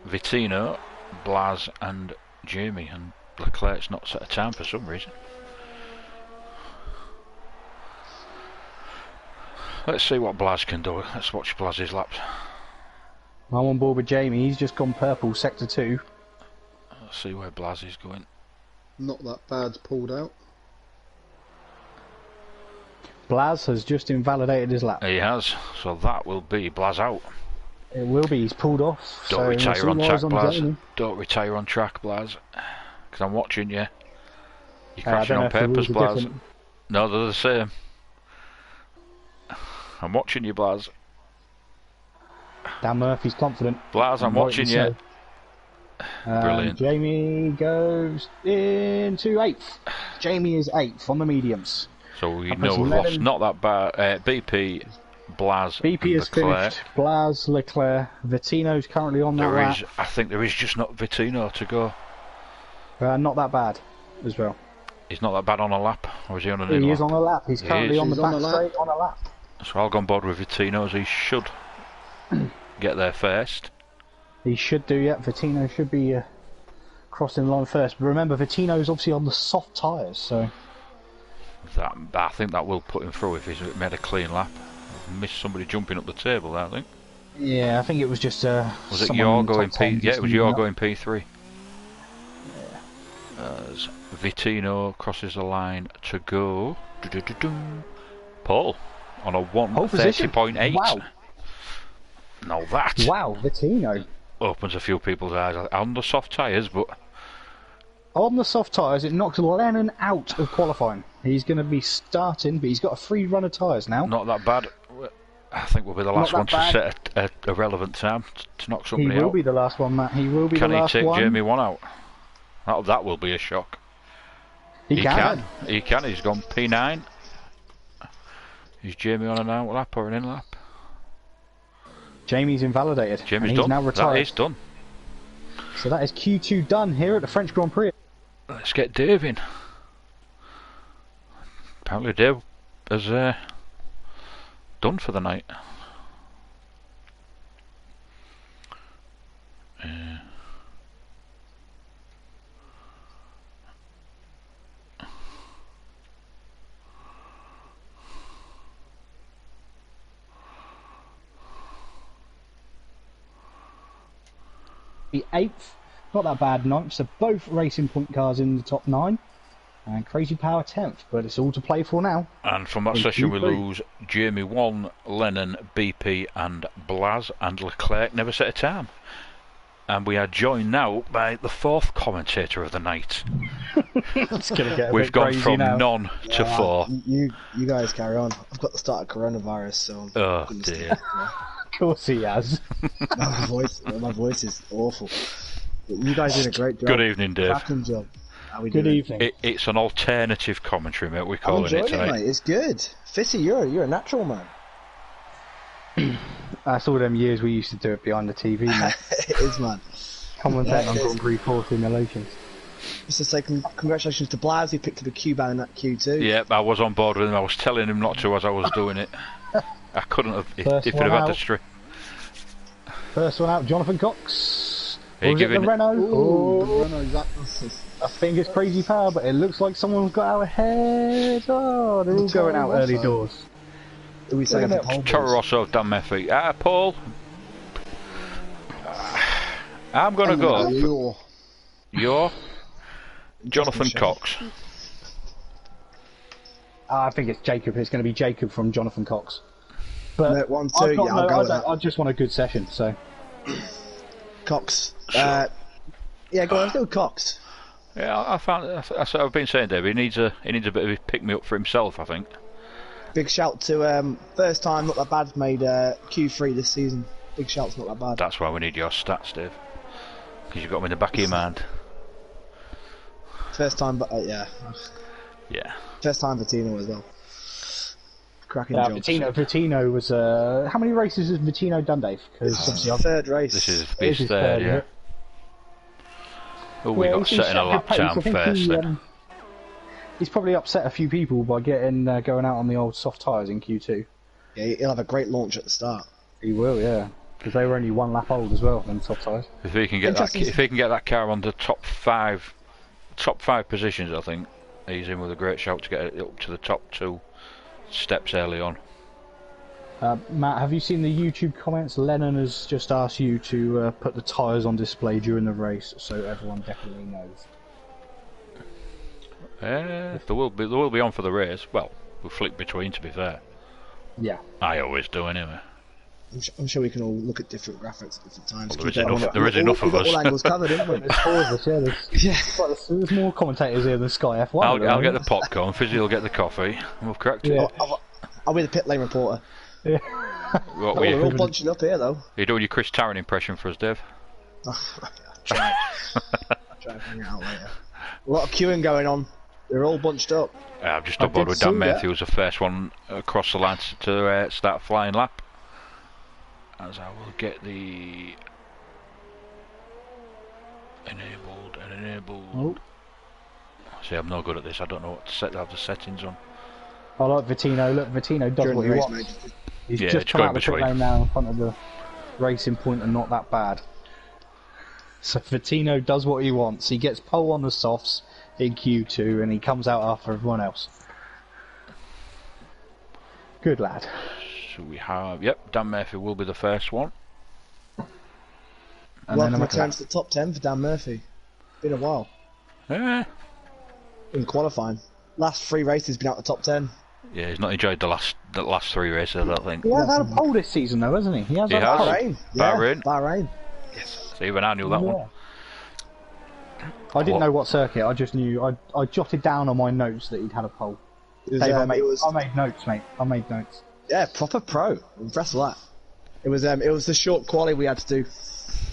B: Vitino, Blaz and Jamie, and Leclerc's not set a time for some reason. Let's see what Blaz can do. Let's watch Blaz's laps.
A: I'm on board with Jamie. He's just gone purple, sector 2.
B: Let's see where Blaz is going.
C: Not That Bad's pulled out.
A: Blaz has just invalidated his lap.
B: He has, so that will be Blaz out.
A: It will be. He's pulled off.
B: Don't retire on track, Blaz. Don't retire on track, Blaz. Because I'm watching you. You're crashing on purpose, Blaz. No, they're the same. I'm watching you, Blaz.
A: Dan Murphy's confident.
B: Blaz, I'm watching you. Brilliant.
A: Jamie goes into 8th. Jamie is 8th on the mediums.
B: So we know we've lost Not That Bad. BP, Blaz,
A: BP is
B: Leclerc.
A: finished. Blaz, Leclerc. Vitino's currently on that lap.
B: I think there is just not Vitino to go.
A: Not That Bad as well.
B: He's Not That Bad on a lap, or is he on an in lap?
A: He is on a lap. He's currently on the back straight on a lap.
B: So I'll go on board with Vitino, as he should get there first.
A: He should do, yeah. Vitino should be crossing the line first. But remember, Vitino's obviously on the soft tyres, so...
B: I think that will put him through if he's made a clean lap. Missed somebody jumping up the table there, I think.
A: Yeah, I think it was just...
B: was it your going P... Yeah, it was your going P3.
A: Yeah.
B: As Vitino crosses the line to go... Paul, on a 1:30.8.
A: Wow.
B: Now that...
A: Wow, Vitino.
B: Opens a few people's eyes on the soft tyres, but...
A: On the soft tyres, it knocked Lennon out of qualifying. He's going to be starting, but he's got a free run of tyres now.
B: Not that bad. I think we'll be the last one to set a relevant time to knock somebody out.
A: He will be the last one, Matt. He will be the last one.
B: Can he take Jamie 1 out? That will be a shock.
A: He can.
B: He can. He's gone P9. Is Jamie on an out lap or an in lap?
A: Jamie's invalidated.
B: Jamie's
A: done.
B: Now retired. That is done.
A: So that is Q2 done here at the French Grand Prix.
B: Let's get Dave in. Apparently Dave has done for the night.
A: The 8th, not that bad, 9th, so both racing point cars in the top 9, and Crazy Power 10th, but it's all to play for now.
B: And from that session we lose Jamie 1, Lennon, BP and Blaz, and Leclerc never set a time. And we are joined now by the 4th commentator of the night. We've gone from none to 4.
D: You guys carry on. I've got the start of coronavirus, so...
B: Oh dear.
A: Of course he has.
D: my voice is awful. You guys did a great job.
B: Good evening, Dave.
D: Cracking job.
A: Good evening.
B: It's an alternative commentary, mate. We're calling it tonight.
D: Mate. It's good. Fissy, you're a natural man.
A: That's all them years we used to do it behind the TV, mate.
D: It is, man.
A: Commentating on Grand Prix 4 simulations.
D: Just to say congratulations to Blaz, who picked up a Q-ban in that Q2.
B: Yeah, I was on board with him. I was telling him not to as I was doing it. I couldn't have if he'd have had to strip.
A: First one out, Jonathan Cox.
B: Are you
A: Or was it the
B: giving-
A: Renault?
C: Ooh,
A: Oh,
C: the Renault,
A: I think it's crazy power, but it looks like someone's got out ahead. Oh, they're all going out early doors.
D: Who are we saying
A: Look
D: for
A: at
D: pole
B: Toro
D: boys?
B: Rosso, Dan Murphy. Paul. I'm going to go. You're Jonathan Cox.
A: I think it's Jacob. It's going to be Jacob from Jonathan Cox. But
D: No, 1, 2,
A: I've got
D: yeah, I'll go with that.
A: I just want a good session, so.
D: Cox.
B: Sure.
D: Yeah, go on, let's do Cox.
B: Yeah, I found. That's what I've been saying, Dave. He needs a bit of a pick me up for himself. I think.
D: Big shout to first time, not that bad, made Q3 this season. Big shout's not that bad.
B: That's why we need your stats, Dave. Because you've got them in the back of your mind.
D: First time, but yeah.
B: Yeah.
D: First time for Tino as well. Cracking
A: Yeah,
D: job.
A: Vitino was. How many races has Vitino done, Dave? Because obviously
D: Third race.
B: This is
A: This
B: his
A: is
B: third,
A: third,
B: yeah.
A: yeah.
B: Oh, we got
A: he's
B: set in a
A: set
B: lap
A: good pace.
B: time
A: I think
B: first then.
A: He's probably upset a few people by getting going out on the old soft tyres in Q2.
D: Yeah, he'll have a great launch at the start.
A: He will, yeah, because they were only 1 lap old as well in soft tyres.
B: If he can get that,
D: Interesting.
B: if he can get that car on the top five positions, I think he's in with a great shout to get it up to the top 2 steps early on.
A: Matt, have you seen the YouTube comments? Lennon has just asked you to put the tyres on display during the race, so everyone definitely knows.
B: They will be on for the race. Well, we'll flick between, to be fair.
A: Yeah.
B: I always do anyway.
D: I'm sure we can all look at different graphics at different times.
B: Well, there is enough of
D: We've got
B: us.
D: all angles covered, haven't we?
A: There's 4 of us, yeah. There's more commentators here than Sky F1.
B: I'll get the popcorn, Fizzy will get the coffee, and we've cracked it.
A: Yeah.
D: I'll be the pit lane reporter.
A: Yeah.
B: What
D: Oh,
B: were
D: we're all
B: you?
D: bunching up here, though.
B: You're doing your Chris Tarrant impression for us, Dave?
D: Try and hang out later. A lot of queuing going on. They're all bunched up.
B: I'm just
A: I
B: on board
A: did
B: with Dan
A: see
B: Murphy,
A: that.
B: who was the first one across the line to start flying lap. As I will get the enabled.
A: Oh.
B: See, I'm no good at this. I don't know what to have the settings on.
A: I like Vitino. Look, Vitino does
D: During
A: what
D: the
A: he
D: race,
A: wants.
D: mate.
A: He's
B: Yeah,
A: just
B: it's
A: come
B: going
A: out the pit
B: between.
A: lane now in front of the racing point and not that bad. So Vitino does what he wants. He gets pole on the softs in Q2 and he comes out after everyone else. Good lad.
B: So we have, yep, Dan Murphy will be the first one.
A: And
D: Welcome
A: then
D: return to the top 10 for Dan Murphy. Been a while.
B: Eh,
D: In qualifying. Last 3 races been out the top 10.
B: yeah, he's not enjoyed the last 3 races, I don't think.
A: He has had a pole this season though, hasn't he? He has
B: He
A: had a
B: has.
A: pole.
D: Bahrain. Yeah,
B: Bahrain.
D: Bahrain.
B: So even I knew that one.
A: Yeah. I didn't know what circuit, I just knew, I jotted down on my notes that he'd had a pole.
D: It was,
A: Dave, I
D: it
A: made notes, mate. I made notes.
D: yeah, proper pro. Impressed with that. It was the short quali we had to do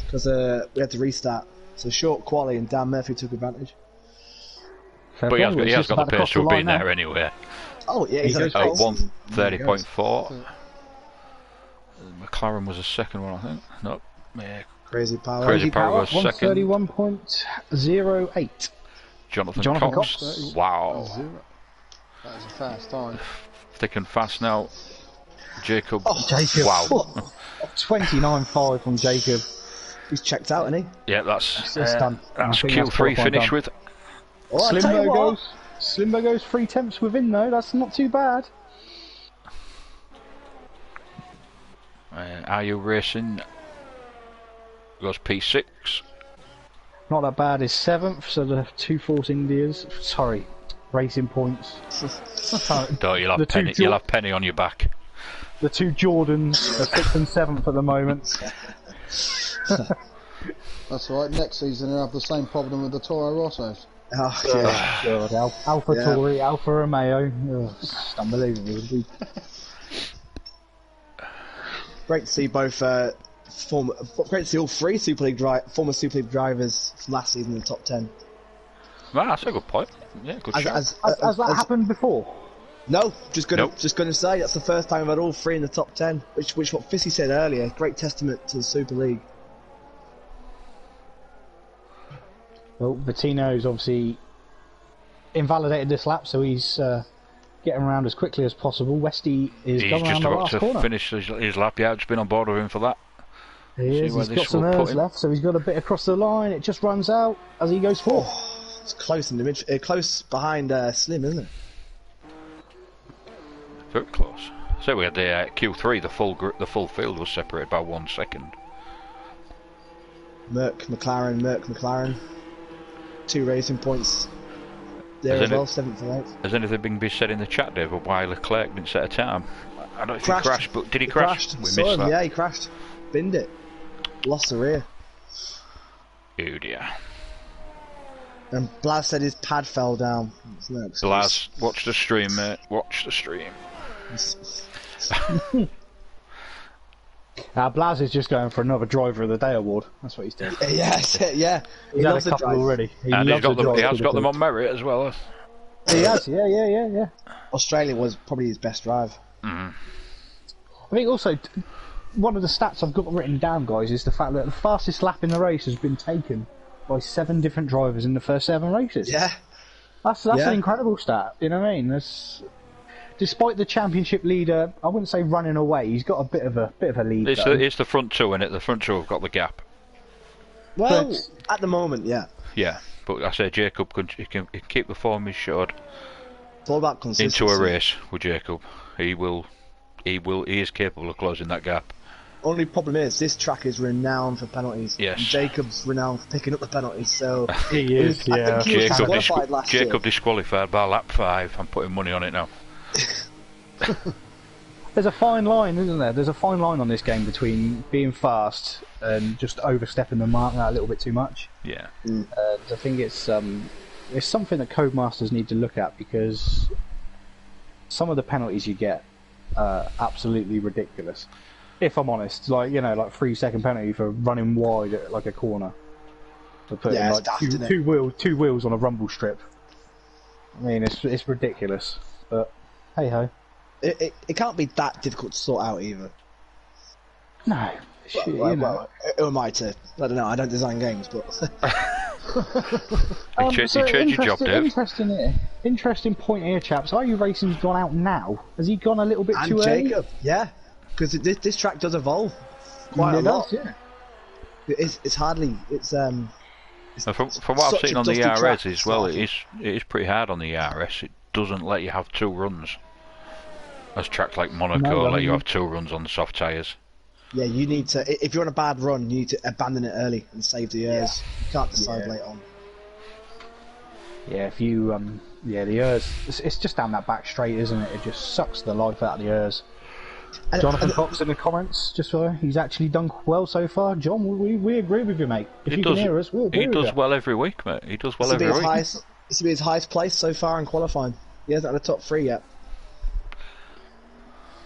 D: because we had to restart. So short quali and Dan Murphy took advantage.
A: Fair
B: But he
A: play,
B: has got,
A: it's
B: he has
A: just
B: got the
A: about to
B: pace
A: cross
B: to have
A: line
B: been
A: now.
B: there anyway.
D: Oh yeah, he's
A: goes
D: had a
A: pace.
D: pace.
B: 1:30.4. McLaren was the second one, I think. No, yeah,
D: Crazy power.
B: Crazy Power was second.
A: 131.08.
B: Jonathan
A: Jonathan
B: Cox.
A: Cox.
B: Wow,
C: That was a fast time.
B: thick and fast now. Jacob.
A: Jacob.
B: Wow.
A: 29.5 from Jacob.
D: He's checked out, isn't he?
B: Yeah, that's
A: It's done.
B: that's
A: I think that's
B: Q3
A: qualifying
B: finish
A: done.
B: with.
D: Oh, I'll tell you what.
A: Slimbo goes 3 temps within though. That's not too bad.
B: Are you racing? Goes P6.
A: Not that bad. Is 7th. So the 2 Force Indias. Sorry, Racing Points.
B: Don't you'll
A: The
B: have
A: two
B: Penny?
A: Jor-
B: You'll have Penny on your back.
A: The 2 Jordans are 6th and 7th at the moment.
C: That's right. Next season they'll have the same problem with the Toro Rossos.
D: Oh, yeah.
A: God, Alpha
D: Yeah.
A: Tauri, Alpha Romeo. Oh, it's unbelievable.
D: Great to see both. Great to see all 3 former Super League drivers from last season in the top 10.
B: Well, that's a good point. Yeah, good shot.
A: Has that happened before?
D: No, just gonna
B: Nope.
D: say that's the first time I've had all 3 in the top 10, which what Fissy said earlier. Great testament to the Super League.
A: Well, Bettino's obviously invalidated this lap, so he's getting around as quickly as possible. Westy is
B: He's
A: going around
B: just
A: the
B: about
A: last
B: to
A: corner.
B: finish his lap. Yeah, I've just been on board with him for that.
A: He is. He's got some airs left, so he's got a bit across the line. It just runs out as he goes forward.
D: Oh, it's close in the mid, close behind Slim, isn't it?
B: Very close. So we had the Q3. The full field was separated by 1 second.
D: Merc McLaren. 2 racing points there as well, 7th and 8th.
B: Has anything been said in the chat, Dave, of why Leclerc didn't set a time? I don't know if he crashed, but did he crash? We missed that.
D: Yeah, he crashed. Binned it. Lost the rear.
B: Oh dear.
D: And Blaz said his pad fell down.
B: Blaz, watch the stream, mate. Watch the stream.
A: Blaz is just going for another Driver of the Day award. That's what he's doing.
D: Yeah.
A: He's had a couple already.
B: He has got them on merit as well.
A: He has, yeah.
D: Australia was probably his best drive.
B: Mm.
A: I think also, one of the stats I've got written down, guys, is the fact that the fastest lap in the race has been taken by 7 different drivers in the first 7 races.
D: Yeah.
A: That's an incredible stat, you know what I mean? Despite the championship leader, I wouldn't say running away, he's got a bit of a lead.
B: It's the front 2, innit? The front 2 have got the gap.
D: Well, at the moment, yeah.
B: Yeah, but I say Jacob can keep the form he's showed.
D: It's all about consistency.
B: Into a race with Jacob. He is capable of closing that gap.
D: Only problem is, this track is renowned for penalties.
B: Yes.
D: And Jacob's renowned for picking up the penalties, so...
A: He is, yeah.
D: I think he was disqualified last year.
B: Jacob disqualified by lap 5. I'm putting money on it now.
A: There's a fine line, isn't there? There's a fine line on this game between being fast and just overstepping the mark a little bit too much.
B: Yeah.
A: I think it's something that Codemasters need to look at, because some of the penalties you get are absolutely ridiculous. If I'm honest, like 3-second penalty for running wide at like a corner, for putting two wheels on a rumble strip. I mean, it's ridiculous, but hey ho.
D: It can't be that difficult to sort out either.
A: No,
D: well, who am I to? I don't know. I don't design games, but.
B: You changed your job, Dave.
A: Interesting point here, chaps. Are you Racing's gone out now? Has he gone a little bit too early?
D: Jacob, yeah, because this track does evolve quite a lot.
A: Yeah.
D: It's hardly.
B: From what I've seen on the ERS as well, it is pretty hard on the ERS. It doesn't let you have 2 runs. As tracks like Monaco let you have 2 runs on the soft tyres.
D: Yeah, you need to. If you're on a bad run, you need to abandon it early and save the ERS. You can't decide late on.
A: Yeah, if you the ERS, it's just down that back straight, isn't it? It just sucks the life out of the ERS. Jonathan Cox in the comments, just so he's actually done well so far. John, we agree with you, mate. If you can hear us, we agree with you.
B: He does well every week, mate. He does well every week.
D: This will be his highest place so far in qualifying. He hasn't had the top 3 yet.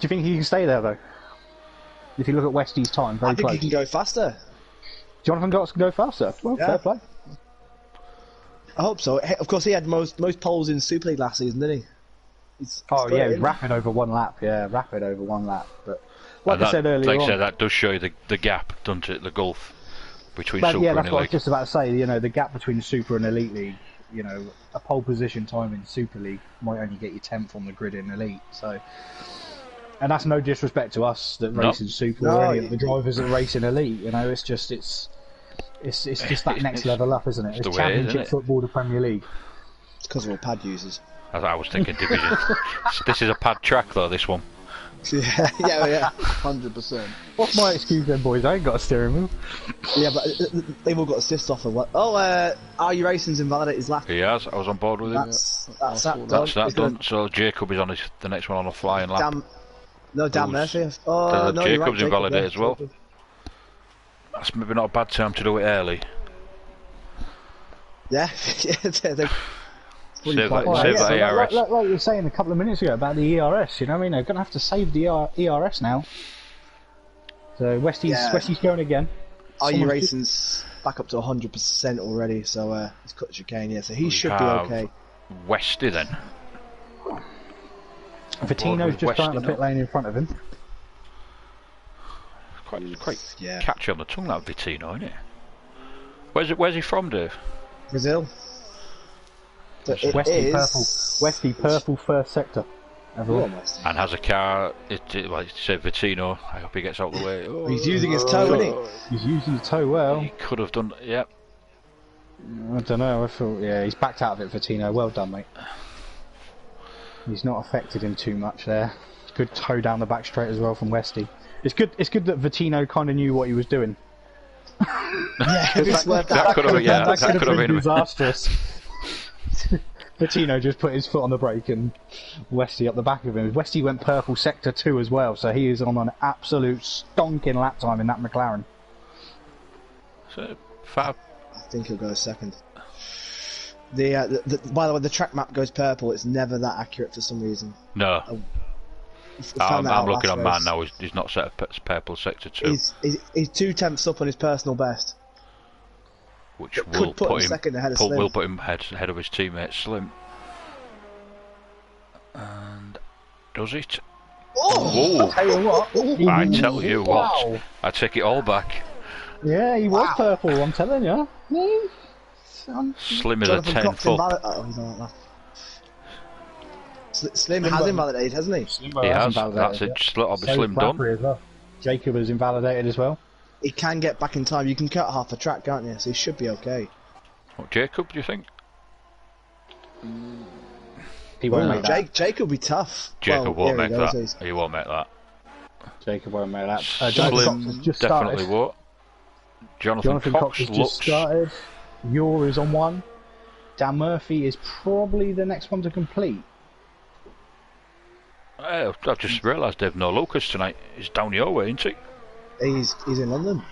A: Do you think he can stay there, though? If you look at Westy's time, very close.
D: I think he can go faster.
A: Jonathan Cox can go faster. Well, fair play.
D: I hope so. Of course, he had most poles in Super League last season, didn't he?
A: He's rapid over 1 lap. Yeah, rapid over 1 lap. But like I said earlier on,
B: that does show you the gap, doesn't it? The gulf between Super and Elite.
A: Yeah, that's what I was just about to say. The gap between Super and Elite League. A pole position time in Super League might only get you 10th on the grid in Elite. So, and that's no disrespect to us that race in Super or any of the drivers that race in Elite. It's just that next level up, isn't it? It's Championship football to Premier League.
D: It's because we're pad users.
B: I was thinking division. This is a pad track though, this one.
C: Yeah, 100%.
A: What's my excuse then, boys? I ain't got a steering wheel.
D: Yeah, but they've all got assists off of what? Are you Racing's invalidated his lap?
B: He has. I was on board with him.
D: That's
B: done. So Jacob is on the next one on a flying lap.
D: Dan Murphy.
B: Jacob's invalidated as well. That's maybe not a bad time to do it early.
D: Yeah,
B: Save that ERS.
A: Like you were saying a couple of minutes ago about the ERS, you know what I mean? They're going to have to save the ERS now. So Westy's going again.
D: Are you Racing's back up to 100% already? So he's cut the chicane, so he should be okay.
B: Westy then.
A: Vitino's just down the pit lane in front of him.
B: Quite catchy on the tongue, that Vitino, isn't it? Where's he from, Dave?
D: Brazil.
A: Westy purple first sector. Everyone.
B: And has a car. Like say Vittino. I hope he gets out of the way. Oh,
D: He's using his toe, isn't he?
A: He's using his toe well.
B: He could have done. Yep.
A: I don't know. I thought, yeah, he's backed out of it for Tino. Well done, mate. He's not affected him too much there. Good toe down the back straight as well from Westy. It's good. It's good that Vittino kind of knew what he was doing.
D: Yeah,
B: that could have been
A: disastrous. Vittino just put his foot on the brake and Westy up the back of him. Westy went purple sector 2 as well, so he is on an absolute stonking lap time in that McLaren.
B: So, fab.
D: I think he'll go second. By the way, the track map goes purple. It's never that accurate for some reason.
B: No. I'm looking on mine now. He's not set a purple sector 2.
D: He's 2/10 up on his personal best.
B: Which
D: will put him second ahead of Slim.
B: Will put him ahead of his teammate Slim. And does it?
A: Oh! I tell you what.
B: I tell you what. I take it all back.
A: Yeah, he was purple. I'm telling you.
B: Slim is a 10 foot.
D: Oh, he's not like that. Slim has invalidated, hasn't he?
B: He has. That's it. Slim done.
A: As well. Jacob has invalidated as well.
D: He can get back in time. You can cut half a track, can't you? So he should be okay.
B: What, Jacob, do you think?
A: He won't make that.
D: Jacob will be tough.
B: Jacob won't make that. He won't make that.
A: Jacob won't make that.
B: Slim definitely won't. Jonathan Cox
A: has
B: looks...
A: just started. Yor is on 1. Dan Murphy is probably the next one to complete.
B: I've just realised they've no Lucas tonight. He's down your way, isn't he?
D: He's in London.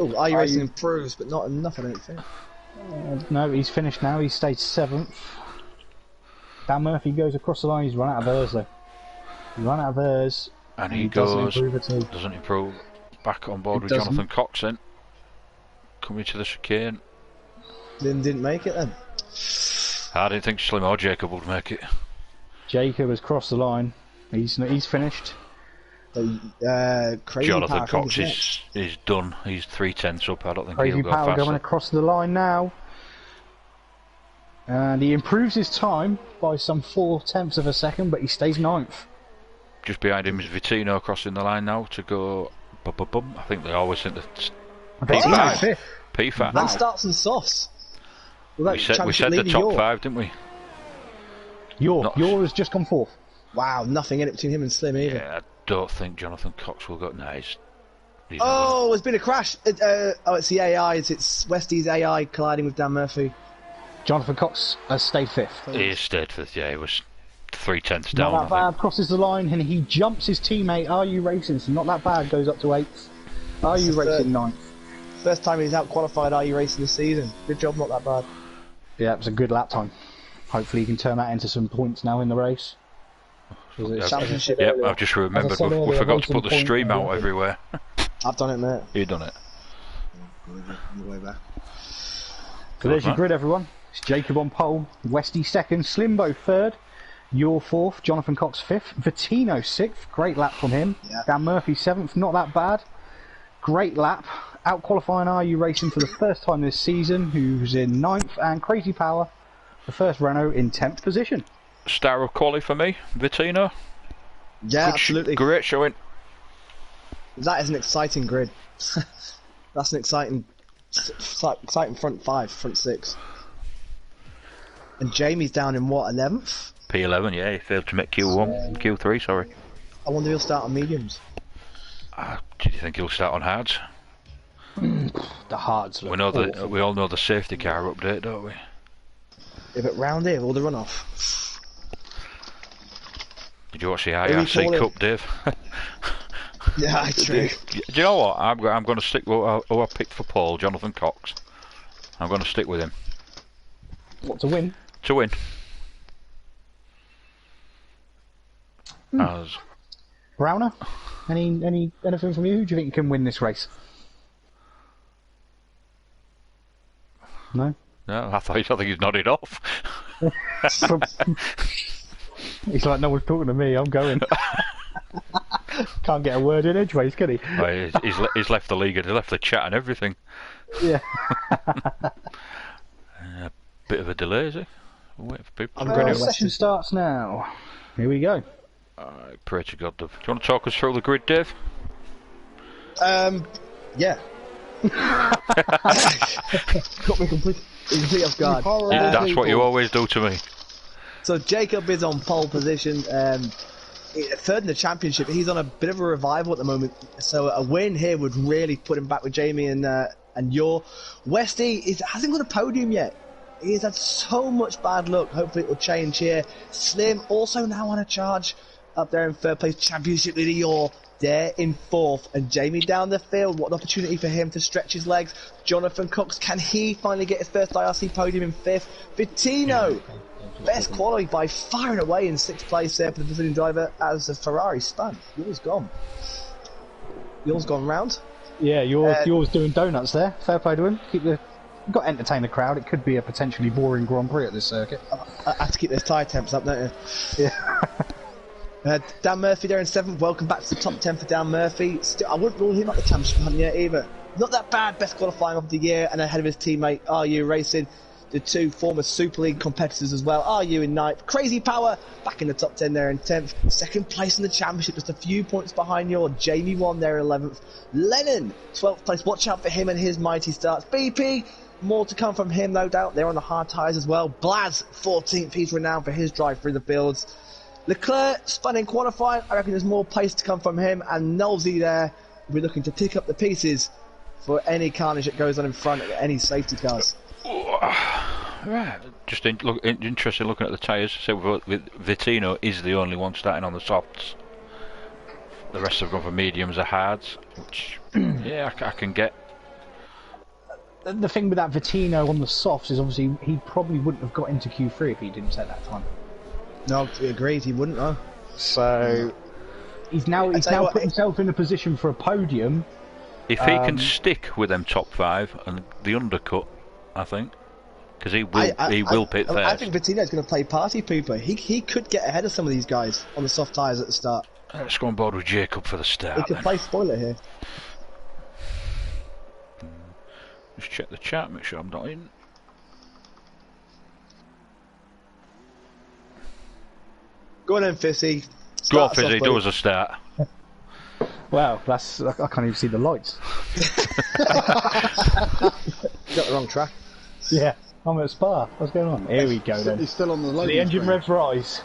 D: Oh, Are You Racing improves, but not enough, I don't think.
A: No, he's finished now. He's stayed 7th. Dan Murphy goes across the line. He's run out of hers though. He ran out of hers.
B: And he goes. Doesn't improve. Back on board with Jonathan Cox then. Coming to the chicane.
D: Didn't make it then.
B: I didn't think Slim or Jacob would make it.
A: Jacob has crossed the line. He's finished.
B: Jonathan Cox is done. He's 3/10 up. I don't think
A: Crazy
B: he'll go
A: Power
B: faster.
A: going across the line now. And he improves his time by some 4/10 of a second, but he stays 9th.
B: Just behind him is Vittino crossing the line now to go. I think they always think that P5. P5.
D: That starts and softs.
B: We said the top 5, didn't we?
A: Yor has just gone 4th.
D: Wow, nothing in it between him and Slim either.
B: Yeah, I don't think Jonathan Cox will go. No, he's
D: there's been a crash. It's the AI. It's Westy's AI colliding with Dan Murphy.
A: Jonathan Cox has stayed 5th.
B: He stayed 5th, yeah, he was 3/10 down.
A: Not that bad, crosses the line and he jumps his teammate. Are You Racing? So not that bad, goes up to 8th. Are You Racing 9th?
D: First time he's out qualified Are You Racing this season. Good job, not that bad.
A: Yeah, it was a good lap time. Hopefully he can turn that into some points now in the race.
B: Yep, I've just remembered we forgot to put the stream out everywhere.
D: I've done it, mate.
B: You've done it.
D: On the way back.
A: So there's your grid, everyone. It's Jacob on pole, Westy 2nd, Slimbo 3rd, Yor 4th, Jonathan Cox 5th, Vittino 6th, great lap from him. Yep. Dan Murphy 7th, not that bad. Great lap. Out qualifying Are You Racing for the first time this season, who's in 9th, and Crazy Power, the first Renault, in 10th position.
B: Star of quali for me, Vittino.
D: Yeah, absolutely.
B: Great showing.
D: That is an exciting grid. That's an exciting front 5, front 6. And Jamie's down in what, 11th?
B: P11, yeah, he failed to make Q1, Q3, sorry.
D: I wonder if he'll start on mediums.
B: Do you think he'll start on hards?
A: The hards look
B: awful. We all know the safety car update, don't we?
D: Yeah, but round here, all the runoff.
B: Did you watch the IRC Cup, Dave?
D: Yeah, true.
B: Do you know what? I'm going to stick with who I picked for Paul, Jonathan Cox. I'm going to stick with him.
A: What, to win?
B: To win. As
A: Browner, anything from you? Who do you think can win this race? No?
B: No, I think he's nodded off.
A: He's like, no one's talking to me, I'm going. Can't get a word in edgeways, can he?
B: Well, he's left the league and he left the chat and everything.
A: Yeah.
B: Bit of a delay, is he? Wait for people.
D: I'm going to
A: Session starts now. Here we go.
B: Pray to God, Dave. Do you want to talk us through the grid, Dave?
D: Yeah. Got me completely off guard.
B: That's what you always do to me.
D: So Jacob is on pole position, third in the championship. He's on a bit of a revival at the moment, so a win here would really put him back with Jamie and Yor. Westy hasn't got a podium yet. He's had so much bad luck. Hopefully it will change here. Slim also now on a charge up there in third place. Championship leader Yor there in fourth, and Jamie down the field. What an opportunity for him to stretch his legs. Jonathan Cox, can he finally get his first IRC podium in fifth? Vittino, best quality by far and away in sixth place there for the Brazilian driver as the Ferrari spun. Yours gone. Yours gone round.
A: Yeah, yours doing donuts there. Fair play to him. You've got to entertain the crowd. It could be a potentially boring Grand Prix at this circuit.
D: I have to keep those tyre temps up, don't you?
A: Yeah.
D: Dan Murphy there in seventh. Welcome back to the top 10 for Dan Murphy. Still, I wouldn't rule him out the championship hunt yet either. Not that bad. Best qualifying of the year, and ahead of his teammate RU Racing, the two former Super League competitors as well. RU in ninth. Crazy Power back in the top 10 there in 10th. Second place in the championship, just a few points behind your Jamie won there in 11th. Lennon 12th place. Watch out for him and his mighty starts. BP. More to come from him, no doubt. They're on the hard tyres as well. Blaz, 14th. He's renowned for his drive through the fields. Leclerc spun in qualifying. I reckon there's more pace to come from him. And Nolsey there will be looking to pick up the pieces for any carnage that goes on in front of any safety cars.
B: Right. Just interesting looking at the tyres. So Vittino is the only one starting on the softs. The rest have gone for mediums or hards, which yeah, I can get.
A: The thing with that Vittino on the softs is obviously he probably wouldn't have got into Q3 if he didn't set that time.
D: No, agreed. He wouldn't, though.
A: So he's now put himself in a position for a podium.
B: If he can stick with them top five and the undercut, I think, because he will pit first.
D: I think Vittino's going to play party pooper. He could get ahead of some of these guys on the soft tyres at the start.
B: Let's go on board with Jacob for the start.
D: He could play spoiler here.
B: Just check the chat, make sure I'm not in.
D: Go on then, Fizzy.
B: Go on, Fizzy, do us a start.
A: Wow, I can't even see the lights.
D: You got the wrong track.
A: Yeah, I'm at Spa. What's going on? Here we go then.
C: He's still on the loading
A: The engine
C: screen.
A: revs rise,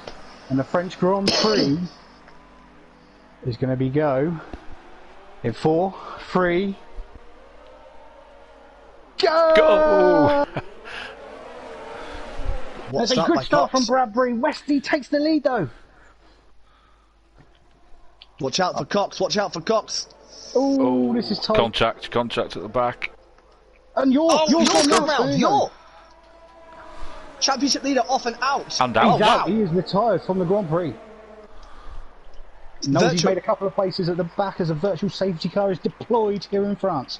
A: and the French Grand Prix is going to be go in 4, 3, go! There's a good start from Bradbury. Westy takes the lead though.
D: Watch out for Cox. Watch out for Cox.
A: Oh, this is tight.
B: Contact at the back.
A: And you're
D: gone round. You're championship leader off and out.
B: And out.
A: He's out. He is retired from the Grand Prix. He's made a couple of places at the back as a virtual safety car is deployed here in France.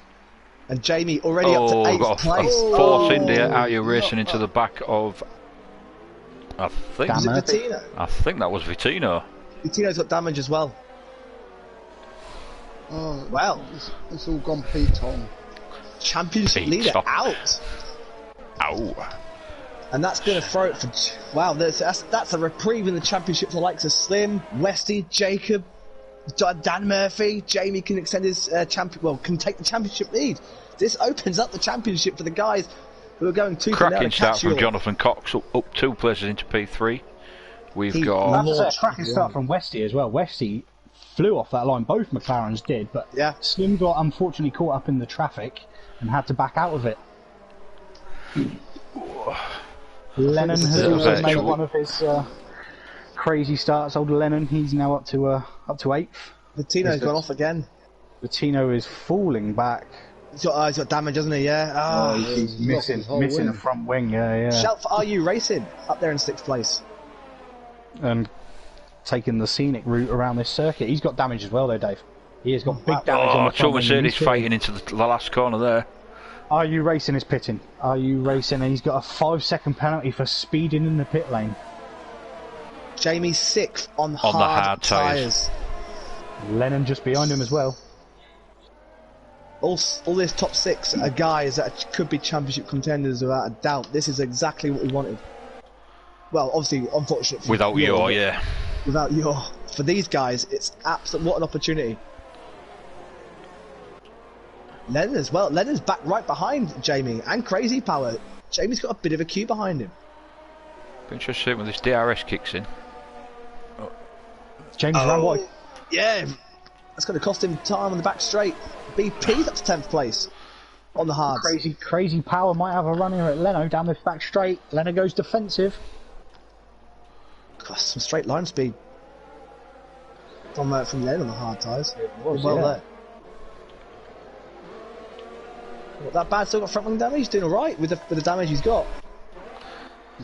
D: And Jamie already up to 8th place.
B: Force India out here racing into the back of. I think.
D: Was it Vittino?
B: I think that was Vittino.
D: Vittino's got damage as well.
C: Oh,
D: well,
C: it's all gone Pete-on.
D: Championship leader out.
B: Ow.
D: And that's going to throw it for. Wow, that's a reprieve in the championship for the likes of Slim, Westy, Jacob, Dan Murphy. Jamie can extend his can take the championship lead. This opens up the championship for the guys who are going to
B: cracking start from Jonathan Cox up 2 places into P3. We've got
A: that's a cracking start from Westy as well. Westy flew off that line. Both McLarens did, but Slim got unfortunately caught up in the traffic and had to back out of it. Lennon has also made one of his crazy starts. Old Lennon, he's now up to 8th.
D: Vittino's gone off again.
A: Vittino is falling back.
D: He's got damage, hasn't he? Yeah.
A: He's missing a front wing. Yeah.
D: Shout for RU Racing up there in 6th place.
A: And taking the scenic route around this circuit. He's got damage as well, though, Dave. He has got big damage on the front wing.
B: Mercedes fighting into the last corner there.
A: RU Racing is pitting. RU Racing, and he's got a 5-second penalty for speeding in the pit lane.
D: Jamie's 6th on the hard tyres.
A: Lennon just behind him as well.
D: All this top 6 are guys that could be championship contenders without a doubt. This is exactly what we wanted. Well, obviously, unfortunate for
B: Without your, yeah.
D: Without your, for these guys, it's absolute. What an opportunity. Lennon as well. Lennon's back right behind Jamie and Crazy Power. Jamie's got a bit of a queue behind him.
B: Be interesting when this DRS kicks in.
A: James ran wide.
D: Yeah, that's going to cost him time on the back straight. BP's up to 10th place on the hards.
A: Crazy Power might have a run here at Leno down this back straight. Leno goes defensive.
D: God, some straight line speed from Len on the hard tyres.
A: Was,
D: well
A: yeah.
D: there. Not that bad. Still got front wing damage. He's doing all right with the damage he's got.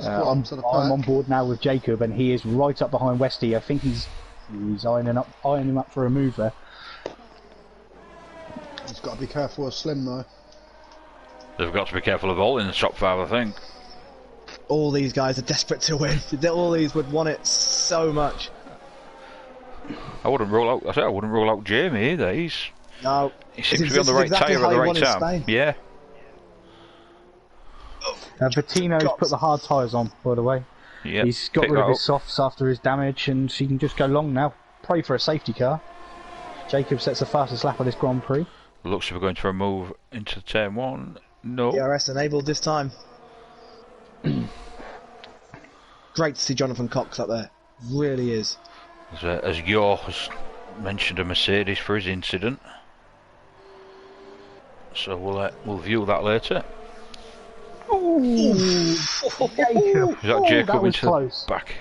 A: I'm on board now with Jacob, and he is right up behind Westy. I think he's eyeing him up for a move there.
C: He's got to be careful of Slim though.
B: They've got to be careful of all in the top 5, I think.
D: All these guys are desperate to win. All these would want it so much.
B: I wouldn't rule out Jamie either. He seems to be on the right
D: exactly
B: tyre at the right
D: in
B: time.
D: Spain.
B: Yeah.
A: Bettino's put the hard tyres on, by the way.
B: Yep.
A: He's got rid of his softs after his damage, and he can just go long now. Pray for a safety car. Jacob sets the fastest lap of this Grand Prix.
B: Looks like we're going for a move into turn 1. No.
D: DRS enabled this time. Great to see Jonathan Cox up there. Really is.
B: As Yor has mentioned a Mercedes for his incident. So we'll view that later.
A: Ooh, Jacob.
B: Is that Jacob
A: that was
B: into
A: close.
B: the back?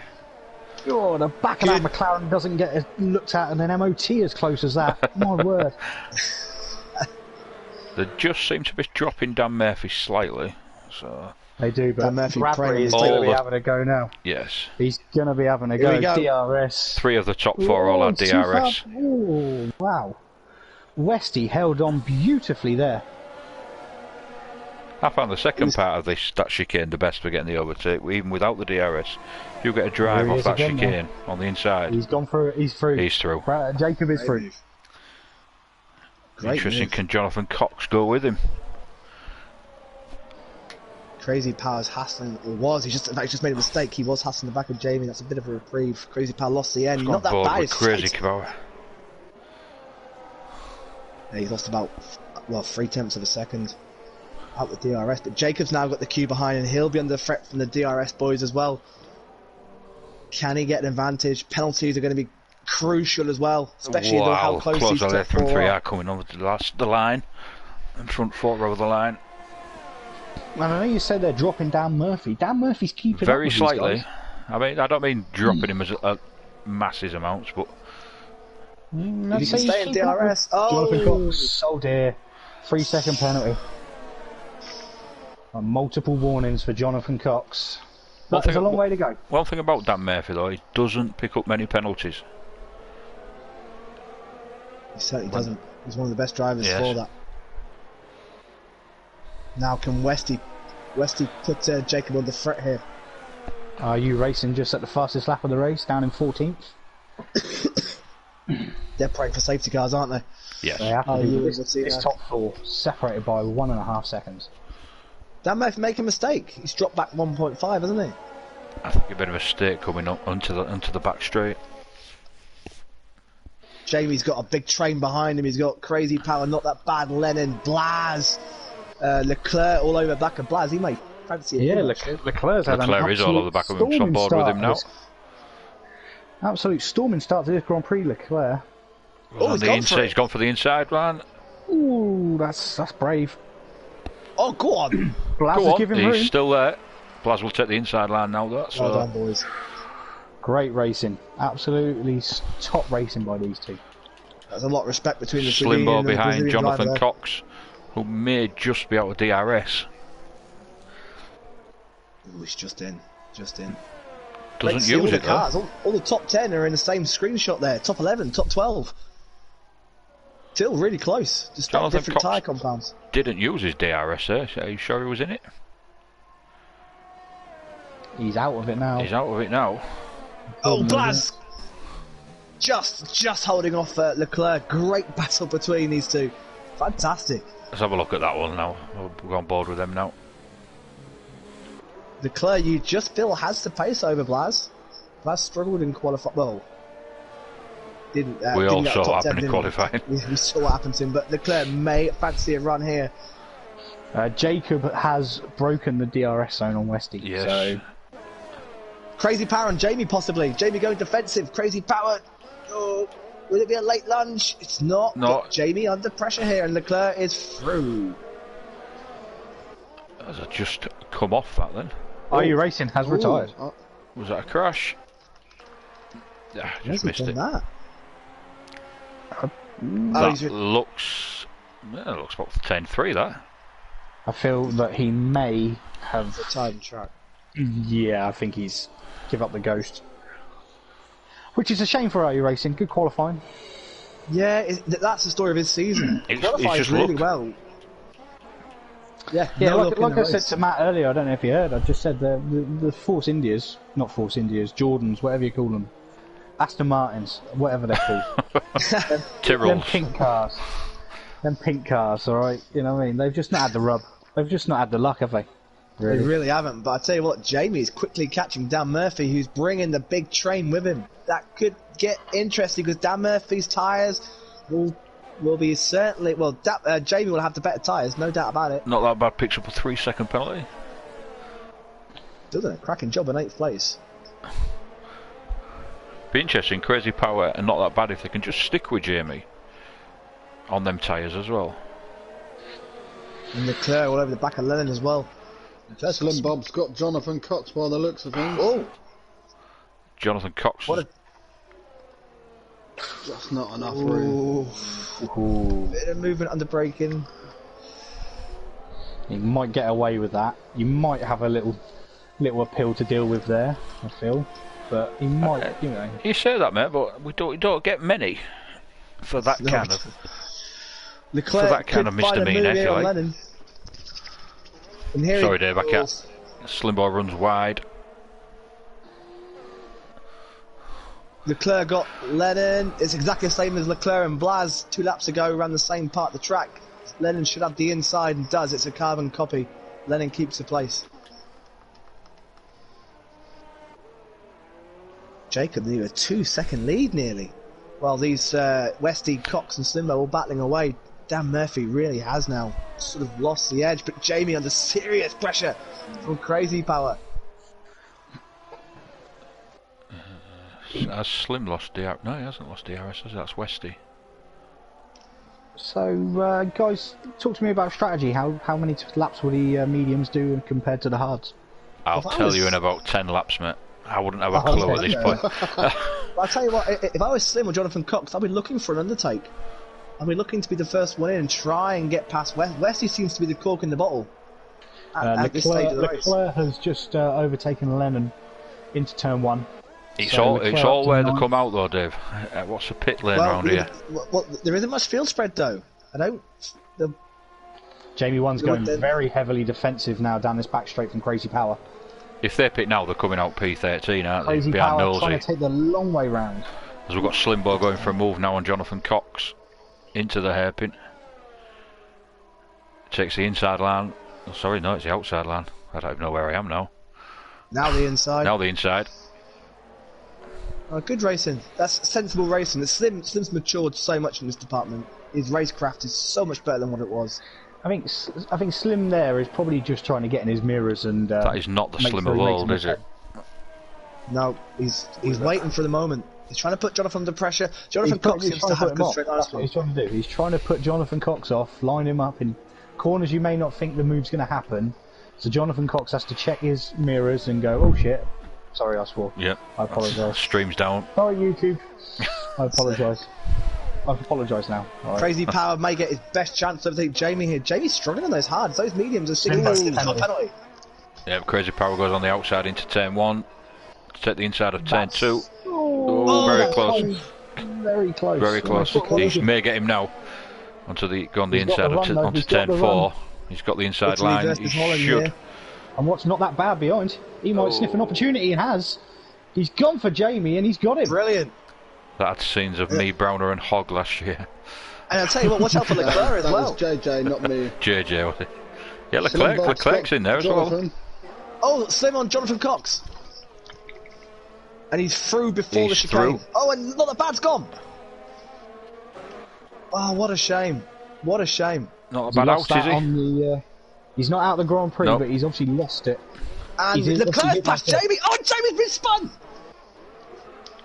A: Oh, the back of that McLaren doesn't get looked at in an MOT as close as that. My word.
B: They just seem to be dropping Dan Murphy slightly. So
A: They do, but Bradbury is
B: all
A: going to be having a go now.
B: yes.
A: He's going to be having a go. DRS.
B: 3 of the top 4 all had DRS.
A: Oh, wow. Westy held on beautifully there.
B: I found the second part of that chicane the best for getting the overtake, even without the DRS. You get a drive off that chicane on the inside.
A: He's gone through. He's through.
B: He's through.
A: Jacob is through.
B: Interesting. Can Jonathan Cox go with him?
D: Crazy Power's hassling, or was, he just made a mistake. He was hassling the back of Jamie. That's a bit of a reprieve. Crazy Power lost the end. Not that bad.
B: Crazy Power.
D: Yeah, he's lost about 0.3 of a second out the DRS, but Jacob's now got the queue behind, and he'll be under threat from the DRS boys as well. Can he get an advantage? Penalties are going to be crucial as well, especially how close these top 4
B: from 3 are coming over the line, and front 4 over the line.
A: And I know you said they're dropping Dan Murphy. Dan Murphy's keeping
B: very
A: up with
B: slightly.
A: These guys.
B: I mean, I don't mean dropping him as massive amounts, but
D: he can stay in DRS.
A: Jonathan Cox. Oh dear. 3-second penalty. And multiple warnings for Jonathan Cox. But there's a long way to go.
B: One thing about Dan Murphy though, he doesn't pick up many penalties.
D: He certainly doesn't. He's one of the best drivers for that. Now can Westy put Jacob on the threat here?
A: Are you racing just at the fastest lap of the race, down in 14th?
D: They're praying for safety cars, aren't they?
B: Yes.
A: They have to be. This top 4 separated by 1.5 seconds.
D: Dan Murphy make a mistake. He's dropped back 1.5, hasn't he?
B: I think a bit of a mistake coming up onto the back straight.
D: Jamie's got a big train behind him. He's got Crazy Power, not that bad. Lennon, Blaz, Leclerc all over the back of Blaz. He might fancy it.
A: Yeah, Leclerc
B: is all over the back of him. He's on board with him now.
A: Absolute storming start to this Grand Prix, Leclerc.
B: He's gone for the inside line.
A: Ooh, that's brave.
D: Oh, go on.
A: Blaz is giving room.
B: He's still there. Blaz will take the inside line now, though.
D: Well done, boys.
A: Great racing. Absolutely top racing by these two.
D: There's a lot of respect between the
B: Slimbo behind Jonathan Cox, who may just be out of DRS.
D: Ooh, he's just in.
B: Doesn't use it, though.
D: All the top 10 are in the same screenshot there. Top 11, top 12. Still really close. Just different tyre compounds.
B: Didn't use his DRS there. Are you sure he was in it?
A: He's out of it now.
D: Oh, Blaz! Just holding off Leclerc. Great battle between these two. Fantastic.
B: Let's have a look at that one now. We'll go on board with them now.
D: Leclerc, you just feel has the pace over Blas. Blas struggled in qualifying. Well, didn't.
B: We all
D: didn't
B: saw
D: top
B: what
D: 10,
B: happened in qualifying.
D: we saw what happened to him, but Leclerc may fancy a run here.
A: Jacob has broken the DRS zone on Westy.
B: Yes.
A: So
D: Crazy power on Jamie, possibly. Jamie going defensive. Crazy power. Oh, will it be a late lunge? It's not.
B: No.
D: Get Jamie under pressure here, and Leclerc is through.
B: Has it just come off that then?
A: Are You Racing has retired.
B: Was that a crash? Yeah, just missed it.
D: That?
B: That looks... Yeah, it looks about 10-3, that.
A: I feel that he may have...
D: The time track.
A: Yeah, I think he's give up the ghost. Which is a shame for Are You Racing. Good qualifying.
D: Yeah, that's the story of his season.
B: He's
D: Qualifies
B: just
D: really
B: looked.
D: well. Yeah,
A: Yeah,
D: no
A: like I said to Matt earlier, I don't know if you heard, I just said the Force Indias, not Force Indias, Jordans, whatever you call them, Aston Martins, whatever they're called. Them pink cars. Them pink cars, alright? You know what I mean? They've just not had the rub. They've just not had the luck, have they?
D: They really haven't, but I tell you what, Jamie is quickly catching Dan Murphy, who's bringing the big train with him. That could get interesting, because Dan Murphy's tyres will be certainly... Well, Jamie will have the better tyres, no doubt about it.
B: Not that bad, picks up a 3-second penalty.
D: Doesn't it? Cracking job in 8th place.
B: Be interesting, Crazy Power and Not That Bad if they can just stick with Jamie on them tyres as well.
D: And Leclerc all over the back of Lennon as well.
C: Slim Bob's got Jonathan Cox by the looks of things.
D: Oh!
B: Jonathan Cox.
D: What a...
C: Just not enough room.
A: Ooh.
D: Bit of movement under braking.
A: He might get away with that. You might have a little appeal to deal with there, I feel. But he might, you know.
B: You say that, mate, but we don't get many for that kind of...
D: Leclerc
B: for that kind of misdemeanor, if you like.
D: Lennon. And here
B: Sorry, Dave, I can't. Slimbo runs wide.
D: Leclerc got Lennon. It's exactly the same as Leclerc and Blas 2 laps ago, ran the same part of the track. Lennon should have the inside and does. It's a carbon copy. Lennon keeps the place. Jacob near a 2-second lead nearly. While these Westy, Cox and Slimbo all battling away, Dan Murphy really has now sort of lost the edge, but Jamie under serious pressure from Crazy Power.
B: Has Slim lost DRS? No, he hasn't lost DRS, has he? That's Westy.
A: So, guys, talk to me about strategy. How many laps will the mediums do compared to the hards?
B: I'll tell you in about 10 laps, mate. I wouldn't have a clue at this point.
D: I'll tell you what, if I was Slim or Jonathan Cox, I'd be looking for an undertake. I'd be looking to be the first one in and try and get past Westy seems to be the cork in the bottle at this stage of the race.
A: Leclerc has just overtaken Lennon into turn 1.
B: It's all where they come out though, Dave. What's the pit lane around here?
D: Well, there isn't much field spread though.
A: Jamie 1's going very heavily defensive now down this back straight from Crazy Power.
B: If they pit now, they're coming out P13, aren't they?
A: Crazy
B: Behind
A: Power
B: Nosey.
A: trying to take the long way round.
B: As we've got Slimbo going for a move now on Jonathan Cox into the hairpin. Takes the inside line. Oh, sorry, no, it's the outside line. I don't even know where I am now.
D: Now the inside.
B: Now the inside.
D: Oh, good racing. That's sensible racing. Slim's matured so much in this department. His racecraft is so much better than what it was.
A: I think Slim there is probably just trying to get in his mirrors and.
B: That is not the Slim of old, is it?
D: No, he's waiting for the moment. He's trying to put Jonathan under pressure. Jonathan Cox seems to have good straight line.
A: That's what he's trying to do. He's trying to put Jonathan Cox off, line him up in corners you may not think the move's going to happen. So Jonathan Cox has to check his mirrors and go, oh shit. Sorry, I swore.
B: Yep.
A: I apologise.
B: Streams down.
A: Sorry, YouTube. I apologise. I apologise now. Right.
D: Crazy Power may get his best chance to overtake Jamie here. Jamie's struggling on those hards. Those mediums are sticking to the top penalty.
B: Yeah, Crazy Power goes on the outside into turn 1. To take the inside of turn 2.
A: Oh,
B: very close.
A: Very close.
B: Very close. He may get him now. Go on the inside onto turn 4. He's got the inside line. He should.
A: Here. And what's not that bad behind? He might sniff an opportunity and has. He's gone for Jamie and he's got him.
D: Brilliant.
B: That's scenes of me, Browner and Hogg last year.
D: And I'll tell you what, watch out for Leclerc as well.
C: That was JJ, not me.
B: JJ, was it? Yeah, Leclerc's in there as well.
D: Oh, Slim on Jonathan Cox. And he's through before the
B: He's
D: chicane.
B: through.
D: Oh, and not the bad's gone. Oh, what a shame. What a shame.
B: Not a
A: He
B: bad
A: lost
B: out, is
A: that
B: he?
A: on the, he's not out of the Grand Prix,
B: Nope.
A: but he's obviously lost it.
D: And
A: He's
D: Leclerc's
A: obviously
D: past
A: hit
D: Jamie. Oh, Jamie's been spun.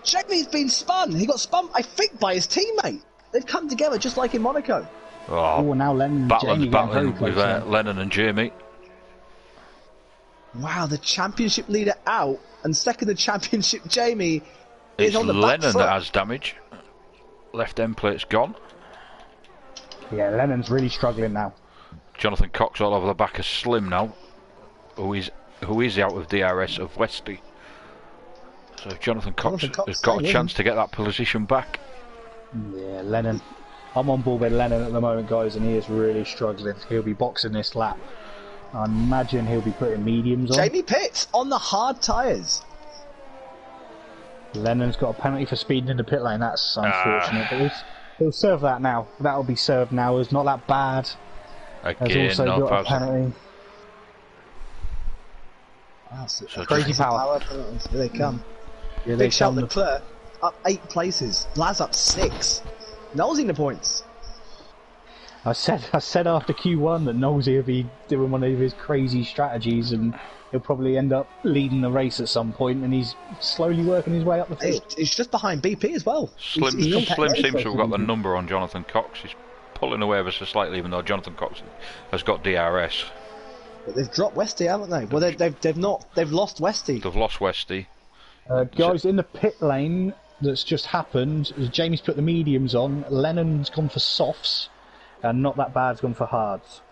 D: Jamie's been spun. He got spun, I think, by his teammate. They've come together just like in Monaco.
A: Oh, now Lennon and Jamie
B: Battling
A: getting very
B: with
A: close.
B: Lennon and Jamie.
D: Wow, the championship leader out, and second the championship Jamie is
B: It's
D: on the back
B: Lennon
D: foot.
B: that has damage. Left end plate's gone.
A: Yeah, Lennon's really struggling now.
B: Jonathan Cox all over the back of Slim now, who is out with DRS of Westy. So Jonathan Cox has got a chance to get that position back.
A: Yeah, Lennon. I'm on board with Lennon at the moment, guys, and he is really struggling. He'll be boxing this lap. I imagine he'll be putting mediums on.
D: Jamie Pitts on the hard tyres.
A: Lennon's got a penalty for speeding in the pit lane. That's unfortunate, but he'll serve that now. That'll be served now. It's not that bad.
B: Again,
A: Has also
B: no
A: got a
B: problem.
A: penalty.
D: Wow,
A: Crazy power.
D: penalties. Here they come.
A: Yeah, they
D: Big shout
A: come-
D: Leclerc up 8 places. Laz up 6. Knowles in the points.
A: I said after Q1 that Knowlesy will be doing one of his crazy strategies and he'll probably end up leading the race at some point, and he's slowly working his way up the field.
D: He's just behind BP as well.
B: Slim seems to have got the number on Jonathan Cox. He's pulling away ever so slightly, even though Jonathan Cox has got DRS.
D: But they've dropped Westy, haven't they? Well, they've lost Westy.
B: They've lost Westy.
A: Guys, in the pit lane that's just happened, is Jamie's put the mediums on, Lennon's gone for softs, and Not That Bad's gone for hards.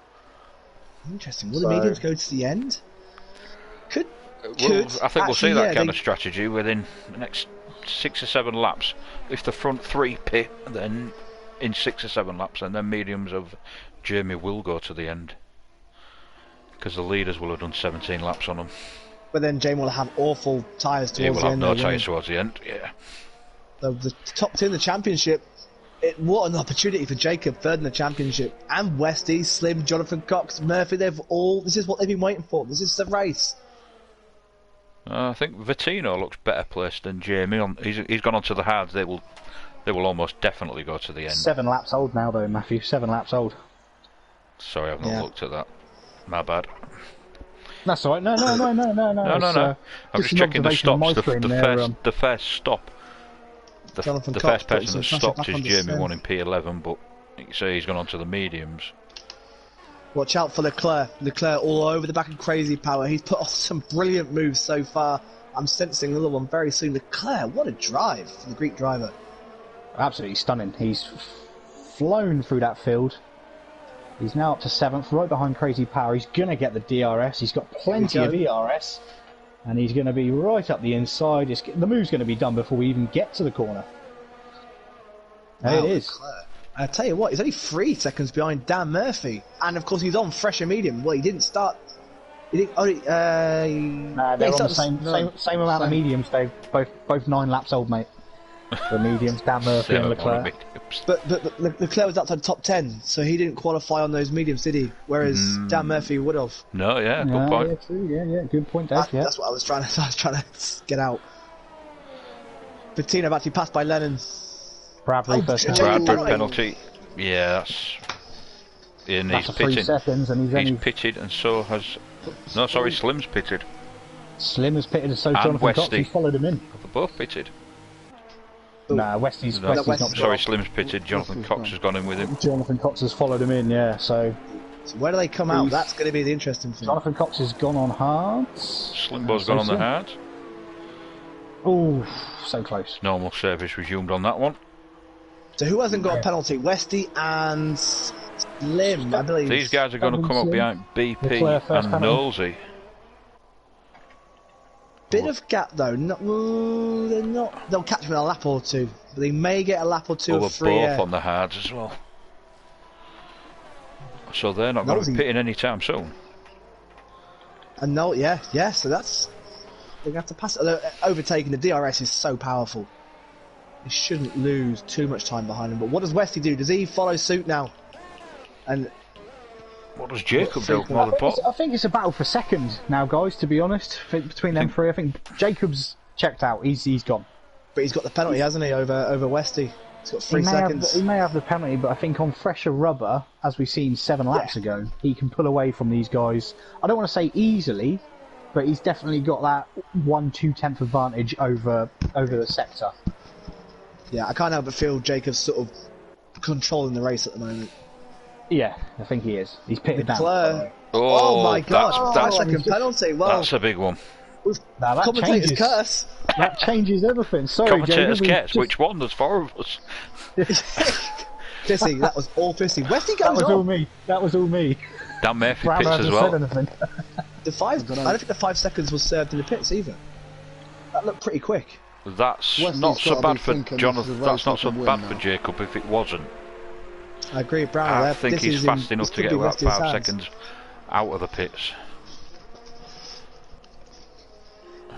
D: Interesting. Will the mediums go to the end? Could
B: I think we'll see
D: actually,
B: that
D: yeah,
B: kind of strategy within the next 6 or 7 laps. If the front 3 pit, then in 6 or 7 laps, and then mediums of Jamie will go to the end. Because the leaders will have done 17 laps on them.
D: But then Jamie will have awful tyres towards
B: He will
D: the
B: have
D: end.
B: no tyres towards the end, yeah.
D: The top 2 in the championship. What an opportunity for Jacob, third in the championship. And Westy, Slim, Jonathan Cox, Murphy, this is what they've been waiting for. This is the race.
B: I think Vittino looks better placed than Jamie. He's gone on to the hards. They will almost definitely go to the end.
A: 7 laps old now, though, Matthew. 7 laps old.
B: Sorry, I've not looked at that. My bad.
A: That's all right. No.
B: No. I'm just checking the stops. The first stop. The first person that stopped is Jamie, one in P11, but you can say he's gone on to the mediums.
D: Watch out for Leclerc. Leclerc all over the back of Crazy Power. He's put off some brilliant moves so far. I'm sensing another one very soon. Leclerc, what a drive for the Greek driver.
A: Absolutely stunning. He's flown through that field. He's now up to 7th, right behind Crazy Power. He's going to get the DRS. He's got plenty of ERS. And he's going to be right up the inside. The move's going to be done before we even get to the corner. There it is.
D: Leclerc. I tell you what, he's only 3 seconds behind Dan Murphy. And of course he's on fresher medium. Well, he didn't start...
A: They're on the same amount of mediums, Dave. Both 9 laps old, mate. The mediums, Dan Murphy and Leclerc.
D: But Leclerc was outside the top 10, so he didn't qualify on those mediums, did he? Whereas Dan Murphy would have.
B: No, good point.
A: Yeah, true. Yeah, good point, Dave.
D: That's what I was trying to get out. Bettina actually passed by Lennon.
A: Bradbury first.
B: Bradbury penalty. Yeah, that's... And
A: That's
B: he's
A: a 3
B: pitting.
A: seconds, and he's only...
B: pitted, and so has... No, sorry, Slim's pitted.
A: Slim has pitted, and so
B: And
A: Jonathan Cox,
B: Westy.
A: he followed him in.
B: They're both pitted.
A: Nah, Westy's
B: No,
A: not.
B: sorry, Slim's pitted. Jonathan Cox has gone in with him.
A: Jonathan Cox has followed him in, yeah, so...
D: So where do they come out? That's going to be the interesting thing.
A: Jonathan Cox has gone on hards.
B: Slimbo's gone on the hard.
A: Oh, so close.
B: Normal service resumed on that one.
D: So who hasn't got a penalty? Westy and Slim, I believe.
B: These guys are going to come up behind BP
A: Leclerc first
B: and
A: penalty.
B: Nosey.
D: Bit of gap though. They're not. They'll catch him in a lap or 2. But they may get a lap or 2
B: Well,
D: or
B: they're
D: 3.
B: both on the hards as well. So they're not going to be pitting anytime soon.
D: And no, yeah. So that's they're going to have to pass. Although overtaking the DRS is so powerful. He shouldn't lose too much time behind him. But what does Westy do? Does he follow suit now? And
B: What does Jacob do?
A: I think it's a battle for second now, guys. To be honest, between them three, I think Jacob's checked out. He's gone.
D: But he's got the penalty, hasn't he, over Westy? He's got 3 seconds.
A: He may have the penalty, but I think on fresher rubber, as we've seen 7 laps ago, he can pull away from these guys. I don't want to say easily, but he's definitely got that 1/2 advantage over the sector.
D: Yeah, I can't help but feel Jacob's sort of controlling the race at the moment.
A: Yeah, I think he is. He's pitted down.
D: Leclerc. Oh my god, that's like a penalty. Well,
B: that's a big one.
D: Now that commentator's curse.
A: That changes everything. Sorry,
B: commentator's
A: Jacob,
B: curse. Which one? There's 4 of us.
D: Fissy, that was all Fissy. Westy goes
A: That was
D: on.
A: all me. That was all me.
B: Dan Murphy
A: Brown
B: pits as
A: hasn't
B: well.
A: said anything.
D: I don't think the 5 seconds was served in the pits either. That looked pretty quick.
B: That's
C: Wesley's
B: not so
C: gotta be
B: bad for
C: thinking
B: Jonathan.
C: this is a
B: That's
C: race
B: not
C: he
B: so
C: can
B: bad
C: win
B: for
C: now.
B: Jacob if it wasn't.
D: I agree with Brown
B: I
D: there.
B: think
D: This
B: he's
D: is
B: fast enough
D: this
B: to
D: could
B: get
D: be
B: about
D: Westy's
B: 5
D: hands.
B: seconds out of the pits.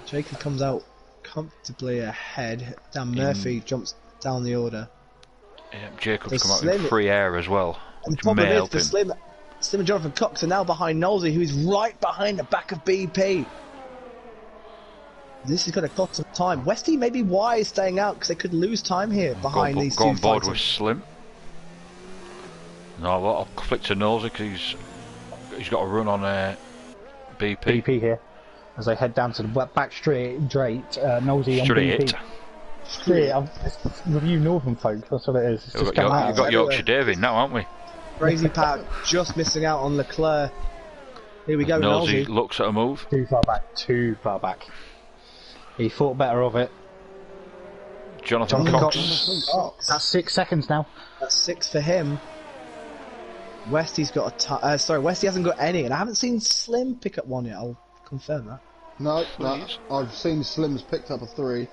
D: Jacob comes out comfortably ahead. Dan Murphy jumps down the order.
B: Yeah, Jacob's
D: So
B: come out
D: Slim-
B: in free air as well,
D: And the
B: which
D: problem
B: may
D: is
B: help
D: for
B: him.
D: Slim and Jonathan Cox are now behind Knowlesy, who is right behind the back of BP. This is going to cost some time. Westy may be wise staying out because they could lose time here behind these
B: Go
D: two
B: on board
D: fighters.
B: with Slim. No, I'll flick to Nosey because he's got a run on BP.
A: BP here. As they head down to the back straight, Nosey on BP. Straight. Review Northern folk, that's what it is. It's
B: You've
A: just
B: got,
A: come out.
B: you've got Yorkshire Davy now, haven't we?
D: Crazy Pat just missing out on Leclerc. Here we go,
B: Nosey
D: Knowlesy.
B: looks at a move.
A: Too far back. He thought better of it.
B: Jonathan Cox.
A: That's 6 seconds now.
D: That's 6 for him. Westy's got a Westy hasn't got any, and I haven't seen Slim pick up one yet. I'll confirm that.
C: No, I've seen Slim's picked up a 3.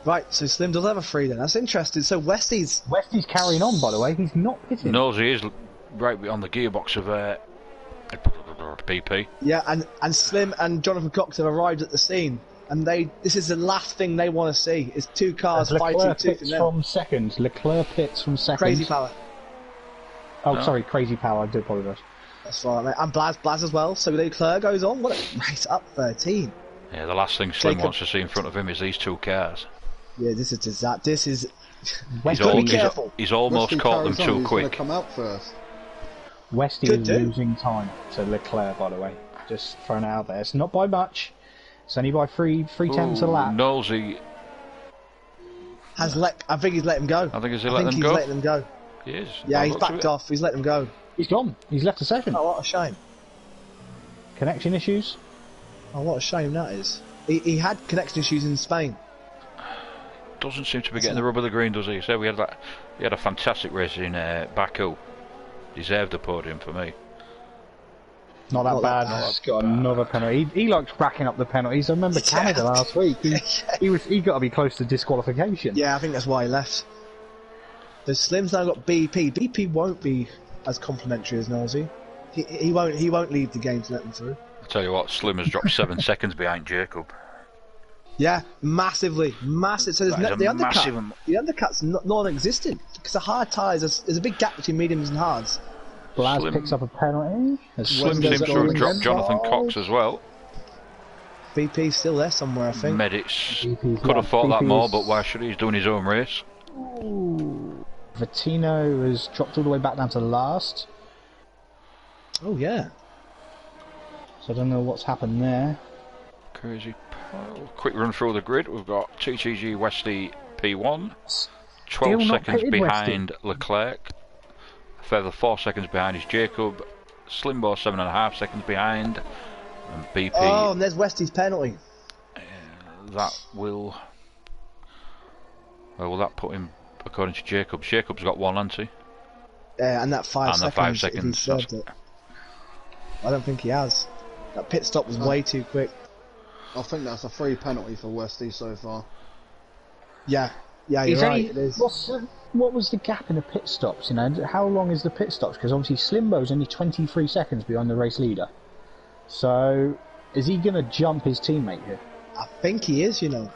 D: Right, so Slim does have a 3 then. That's interesting. So Westy's
A: carrying on, by the way. He's not pitting.
B: Nosey is right on the gearbox of BP.
D: yeah, and Slim and Jonathan Cox have arrived at the scene, and this is the last thing they want to see. Is 2 cars fighting
A: Leclerc
D: tooth and
A: pits
D: nail.
A: from second. Leclerc pits from second.
D: Crazy power.
A: Oh,
B: No.
A: sorry, Crazy Power. I do apologise.
D: That's right, mate. And Blaz as well. So Leclerc goes on. What a race up 13.
B: Yeah, the last thing Slim
D: Jacob-
B: wants to see in front of him is these 2 cars.
D: Yeah, this is This is.
B: He's,
D: Gotta be careful.
B: he's almost
C: Westy
B: caught them
C: carries on,
B: too
C: he's gonna
B: quick.
C: come out first.
A: Westy
D: Could
A: is
D: do.
A: losing time to Leclerc, by the way. Just throwing it out there. It's not by much. It's only by three tenths a lap.
B: Nosey,
D: I think he's let him go.
B: I think he's
D: I
B: let
D: think
B: them
D: he's
B: go.
D: letting them go.
B: He is.
D: Yeah,
B: By
D: he's
B: the looks of
D: backed
B: it.
D: off. He's let them go.
A: He's gone. He's left the session.
D: Oh, what a shame.
A: Connection issues.
D: Oh, what a shame that is. He had connection issues in Spain.
B: Doesn't seem to be getting the rub of the green, does he? So he had a fantastic race in Baku. Deserved the podium for me.
A: Not that
D: Not
A: bad.
D: that bad.
A: He's got another penalty. He likes racking up the penalties. I remember Canada last week. He got to be close to disqualification.
D: Yeah, I think that's why he left. The Slim's now got BP. BP won't be as complimentary as Nosey. He won't leave the game to let them through.
B: I tell you what, Slim has dropped 7 seconds behind Jacob.
D: Yeah, massive. So there's
B: That is
D: the
B: a
D: undercut.
B: massive
D: The undercut's non-existent because the hard tyres. There's a big gap between mediums and hards.
A: Blaz
B: Slim-
A: picks up a penalty.
B: Slim
C: goes
B: seems
C: up
B: to have
C: again.
B: dropped Jonathan Cox as well.
D: BP's still there somewhere, I think.
B: Medics
A: BP's
B: could have
A: left.
B: fought that
A: BP
B: more,
A: is-
B: but why should he? He's doing his own race.
A: Vattino has dropped all the way back down to last.
D: Oh yeah.
A: So I don't know what's happened there.
B: Crazy pile. Quick run through the grid. We've got TTG Westy P1, 12
A: not
B: seconds
A: pitted,
B: behind Leclerc. A further 4 seconds behind is Jacob. Slimbo 7.5 seconds behind. And BP,
D: Oh, and there's Westy's penalty.
B: that will... Well, will that put him, according to Jacob? Jacob's got 1, hasn't he?
D: Yeah, and that 5
B: And the
D: seconds.
B: 5
D: if he
B: seconds,
D: served it. I don't think he has. That pit stop was way too quick.
C: I think that's a free penalty for Westy so far.
D: Yeah, you're
A: He's
D: right.
A: only-
D: It is.
A: What was the gap in the pit stops? You know, how long is the pit stops? Because obviously Slimbo's only 23 seconds behind the race leader. So is he going to jump his teammate here?
D: I think he is. You know.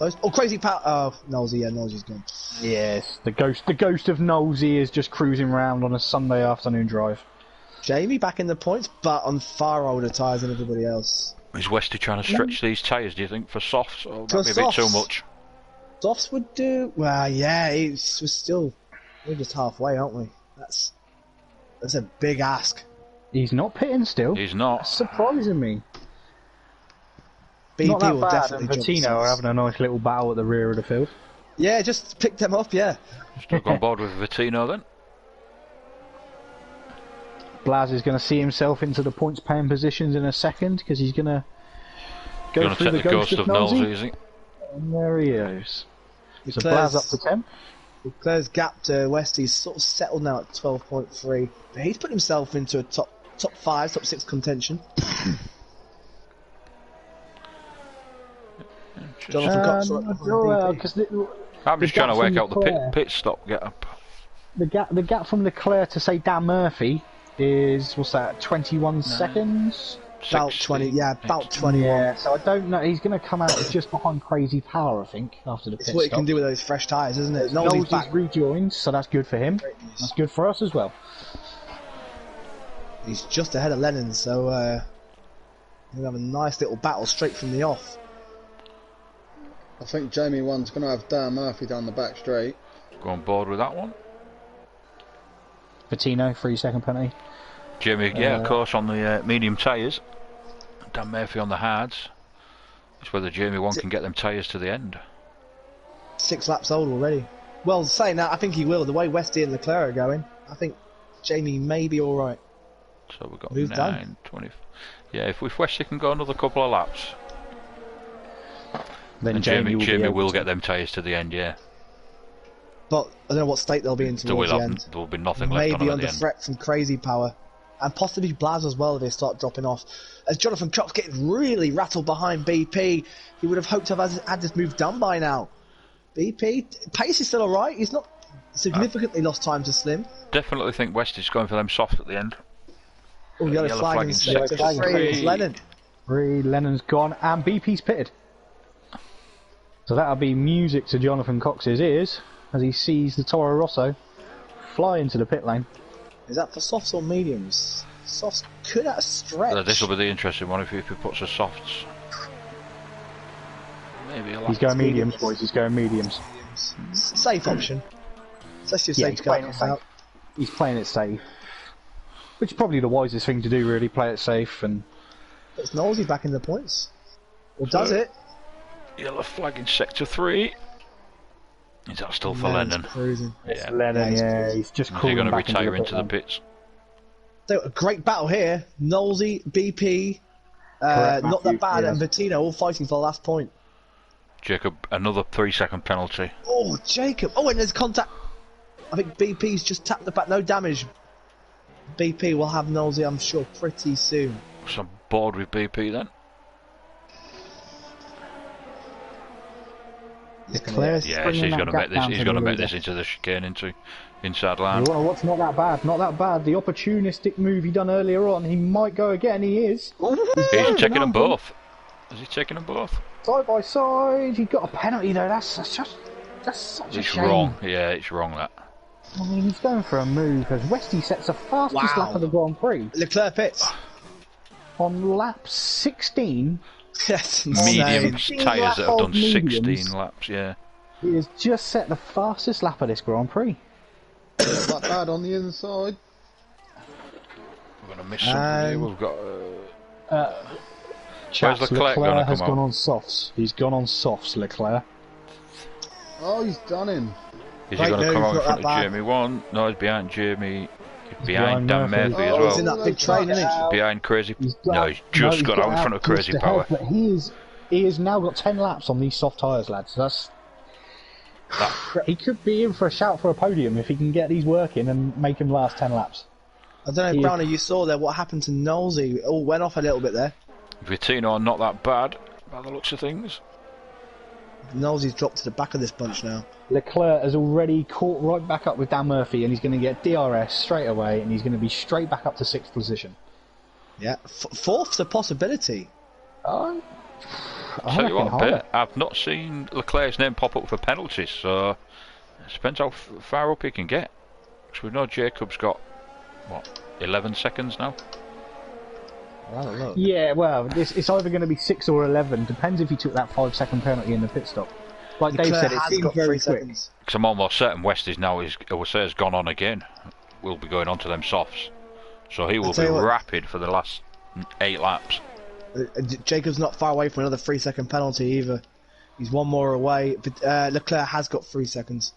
D: Oh, crazy power. Oh, Nosey, yeah, Nosey's gone.
A: Yes, the ghost of Nosey is just cruising around on a Sunday afternoon drive.
D: Jamie back in the points, but on far older tyres than everybody else.
B: Is Westy trying to stretch these tyres, do you think, for softs? Or
D: For
B: that'd be a bit too
D: softs.
B: much?
D: Softs would do. Well, yeah, we're just halfway, aren't we? That's a big ask.
A: He's not pitting still.
B: He's not.
A: That's surprising me.
D: BP
A: Not that
D: will
A: bad,
D: definitely
A: and
D: jump
A: Patino are
D: softs.
A: having a nice little battle at the rear of the field.
D: Yeah, just pick them up, yeah.
B: Stuck on board with Vittino then.
A: Blaz is going to see himself into the points paying positions in a second because he's going to go
B: Going to
A: through
B: take
A: the
B: the
A: ghost of
B: Knowles,
A: Nosey.
B: is he?
A: And there he is. So Blaz up to 10.
D: Leclerc's gap to Westy's sort of settled now at 12.3. But he's put himself into a top 5, top 6 contention. Jonathan Cox right behind BP.
B: I'm just trying to work out the pit stop get up.
A: The gap from Leclerc to say Dan Murphy is, what's that, 21 seconds?
D: About 20, yeah, about 21.
A: Yeah, so I don't know. He's going to come out just behind Crazy Power, I think, after the pit
D: It's what he
A: stop.
D: can do with those fresh tyres, isn't it?
A: Knowles
D: back.
A: is rejoined, so that's good for him. That's good for us as well.
D: He's just ahead of Lennon, so we'll have a nice little battle straight from the off.
C: I think Jamie 1's going to have Dan Murphy down the back straight.
B: Go on board with that one.
A: Patino, 3-second penalty.
B: Jamie, yeah, of course, on the medium tyres. Dan Murphy on the hards. It's whether Jamie 1 can get them tyres to the end.
D: 6 laps old already. Well, saying that, I think he will. The way Westy and Leclerc are going, I think Jamie may be alright.
B: So we've got
D: Move
B: 9,
D: down.
B: 20. Yeah, if Westy can go another couple of laps,
A: Then
B: and
A: Jamie
B: will get them tyres to the end, yeah.
D: But I don't know what state they'll be in towards the end.
B: There will be nothing left on
D: Maybe
B: them at
D: under
B: the end.
D: threat from Crazy Power. And possibly Blaz as well if they start dropping off. As Jonathan Cox getting really rattled behind BP, he would have hoped to have had this move done by now. BP, pace is still alright. He's not significantly lost time to Slim.
B: Definitely think Westy's going for them soft at the end.
D: Oh, yellow flag in sector 3 is Lennon.
A: Lennon's gone, and BP's pitted. So that'll be music to Jonathan Cox's ears as he sees the Toro Rosso fly into the pit lane.
D: Is that for softs or mediums? Softs could at a stretch.
B: This will be the interesting one if he puts a softs. Maybe
A: He's going mediums, boys. He's going mediums.
D: Safe option. Let's just
A: Yeah,
D: say
A: he's
D: to go
A: playing it safe.
D: out.
A: He's playing it safe, which is probably the wisest thing to do. Really, play it safe. And
D: It's Nosey back in the points. Or does it?
B: Yellow flag in sector 3. Is that still for Lennon?
D: Cruising.
B: Yeah.
A: Lennon,
D: Yeah,
A: he's just
B: Is he
A: crawling
B: going to
A: back
B: retire
A: into
B: into the pits?
D: So a great battle here. Nosey, BP,
A: Correct,
D: not
A: Matthew,
D: that bad,
A: yes.
D: and Bettino all fighting for the last point.
B: Jacob, another 3-second penalty.
D: Oh, Jacob. Oh, and there's contact. I think BP's just tapped the back. No damage. BP will have Nosey, I'm sure, pretty soon.
B: So I'm bored with BP then.
A: Leclerc's
B: Yeah, so
A: bringing
B: he's
A: that
B: going to
A: gap
B: make this.
A: down
B: He's
A: to
B: going to
A: the
B: make
A: leader.
B: this into the chicane into inside
A: You
B: line.
A: want to watch? Not that bad. Not that bad. The opportunistic move he done earlier on. He might go again. He is.
B: He's taking them both. Is he taking them both?
A: Side by side. He got a penalty though. That's such a
B: It's
A: shame.
B: wrong. Yeah, it's wrong that.
A: I mean, he's going for a move because Westy sets the fastest
D: Wow.
A: lap of the Grand Prix
D: Leclerc pits.
A: on lap 16.
D: Yes,
B: Medium
D: insane.
B: tyres that have done
A: mediums.
B: 16 laps. Yeah.
A: He has just set the fastest lap of this Grand Prix.
C: Not that bad on the inside.
B: We're going to miss something here. We've got.
A: Chaps,
B: Leclerc gonna
A: has
B: come
A: gone
B: out?
A: on softs. He's gone on softs, Leclerc.
C: Oh, he's done him.
B: Is he
D: Right,
B: going to
D: no,
B: come
D: he's
B: out in
D: not
B: front
D: that
B: of
D: bad.
B: Jamie 1? No, he's behind Jamie. He's behind
A: behind
B: Dan
A: Murphy.
B: Murphy as
C: Oh,
D: He's in
B: well.
D: that big train, isn't he?
B: Behind Crazy.
A: He's
B: No, he's just got out in front of
A: just
B: Crazy
A: ahead,
B: Power.
A: But he has now got 10 laps on these soft tyres, lads. That's he could be in for a shout for a podium if he can get these working and make him last 10 laps.
D: I don't know if
A: He-
D: Brownie, you saw there what happened to Nosey. It all went off a little bit there.
B: Vittino not that bad by the looks of things.
D: Nosey's dropped to the back of this bunch now.
A: Leclerc has already caught right back up with Dan Murphy, and he's going to get DRS straight away, and he's going to be straight back up to 6th position.
D: Yeah, fourth's a possibility.
A: Oh,
B: Tell you what,
A: higher.
B: I've not seen Leclerc's name pop up for penalties, so it depends how far up he can get. Because we know Jacob's got, what, 11 seconds now?
D: I'll have a look.
A: Yeah, well, it's either going to be 6 or 11. Depends if he took that 5-second penalty in the pit stop. Like Dave
D: Leclerc
A: said, it
D: has
A: seems
D: got
A: very
D: 3
A: quick.
D: seconds.
B: Because I'm almost certain Westies now has gone on again. We'll be going on to them softs. So he will be rapid for the last 8 laps.
D: Jacob's not far away from another 3-second penalty either. He's one more away, but Leclerc has got 3 seconds.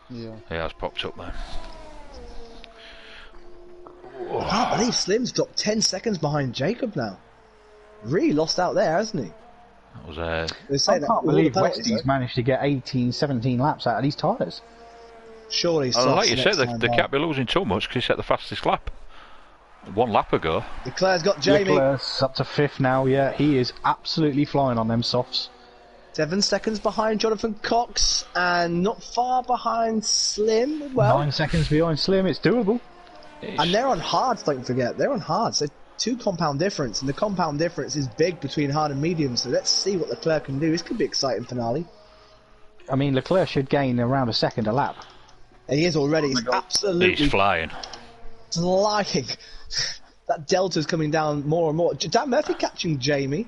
C: Yeah.
B: He has popped up there.
D: I can't believe Slim's dropped 10 seconds behind Jacob now. Really lost out there, hasn't he?
B: That was
A: I can't believe Westie's managed to get 18, 17 laps out of these tyres.
D: Surely,
B: like you said, they can't be losing too much because he set the fastest lap 1 lap ago.
D: Leclerc's got Jamie.
A: Leclerc's up to 5th now, yeah. He is absolutely flying on them softs.
D: 7 seconds behind Jonathan Cox, and not far behind Slim. Well,
A: 9 seconds behind Slim, it's doable.
D: and they're on hards, don't forget. They're on hards. They're 2 compound difference, and the compound difference is big between hard and medium, so let's see what Leclerc can do. This could be an exciting finale.
A: I mean, Leclerc should gain around a second a lap.
D: And he is already. He's absolutely
B: He's flying.
D: flying. That delta's coming down more and more. Dan Murphy catching Jamie.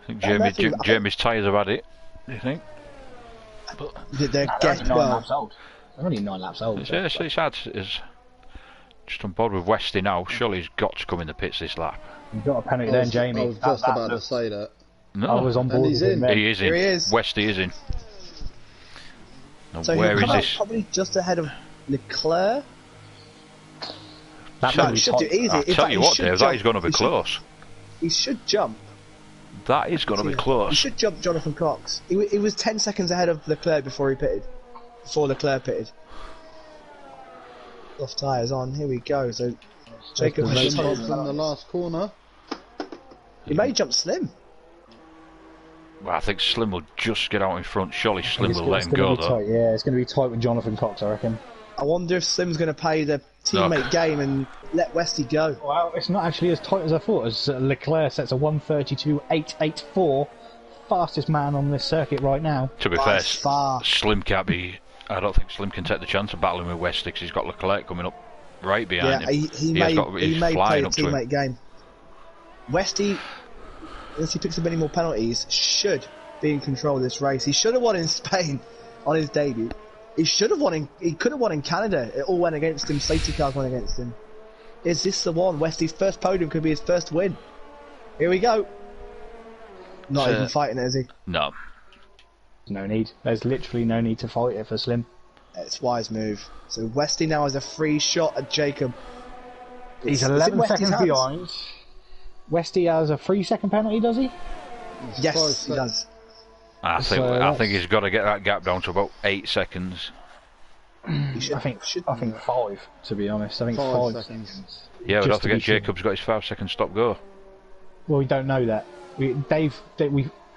B: I think Jamie's tyres have had it, do you think?
D: They're
A: They're only 9 laps old. They're only 9 laps old.
B: It's had. It's just on board with Westy now. Surely he's got to come in the pits this lap.
A: You've got a penalty then, Jamie.
C: I was just about to say that.
B: No,
A: I was on board
C: he's
A: with him
C: in.
A: then.
B: he is in.
D: Here he is.
B: Westy is in. Now,
D: So
B: where
D: he'll
B: is
D: come out
B: this?
D: probably just ahead of Leclerc.
A: That
D: No,
A: might
D: he
A: be
D: should
A: tight.
D: do easy.
B: I'll
D: In
B: tell
D: fact,
B: you
D: he
B: what,
D: should
B: Dave,
D: jump.
B: that is going to be close.
D: He should jump.
B: That is going to be
D: He
B: close.
D: should jump Jonathan Cox. He was 10 seconds ahead of Leclerc before he pitted. Before Leclerc pitted. Off tyres on. Here we go. So Jacob
A: Slim
D: has
C: Slim pops in the last corner.
D: He may jump Slim.
B: Well, I think Slim will just get out in front. Surely Slim
A: It's
B: will let him
A: gonna
B: go,
A: be
B: though.
A: tight. Yeah, it's going to be tight with Jonathan Cox, I reckon.
D: I wonder if Slim's going to play the teammate game and let Westy go.
A: Well, it's not actually as tight as I thought, as Leclerc sets a 1:32.884, fastest man on this circuit right now.
B: To be
D: By
B: fair,
D: far.
B: Slim can't be. I don't think Slim can take the chance of battling with Westy because he's got Leclerc coming up right behind
D: Yeah,
B: him.
D: he
B: has
D: may,
B: got-
D: he
B: he's
D: may play
B: flying
D: the
B: up to him.
D: teammate game. Westy, unless he picks up any more penalties, should be in control of this race. He should have won in Spain on his debut. He should have won in. He could have won in Canada. It all went against him. Safety cars went against him. Is this the one? Westy's first podium could be his first win. Here we go. Not
B: So-
D: even fighting it, is he?
B: No.
A: No need. There's literally no need to fight it for Slim.
D: It's a wise move. So Westy now has a free shot at Jacob.
A: He's
D: It's in
A: 11
D: Westy's
A: seconds
D: hands.
A: behind. Westy has a 3-second penalty, does he?
D: Yes, he does.
B: I
A: So
B: think he's got to get that gap down to about 8 seconds.
D: He should,
A: I think
D: should,
A: 5, to be honest. I think
C: 5
A: 5
C: seconds.
A: seconds.
B: Yeah, but
A: Just
B: don't
A: to
B: forget
A: be sure.
B: Jacob's got his 5-second stop go.
A: Well, we don't know that.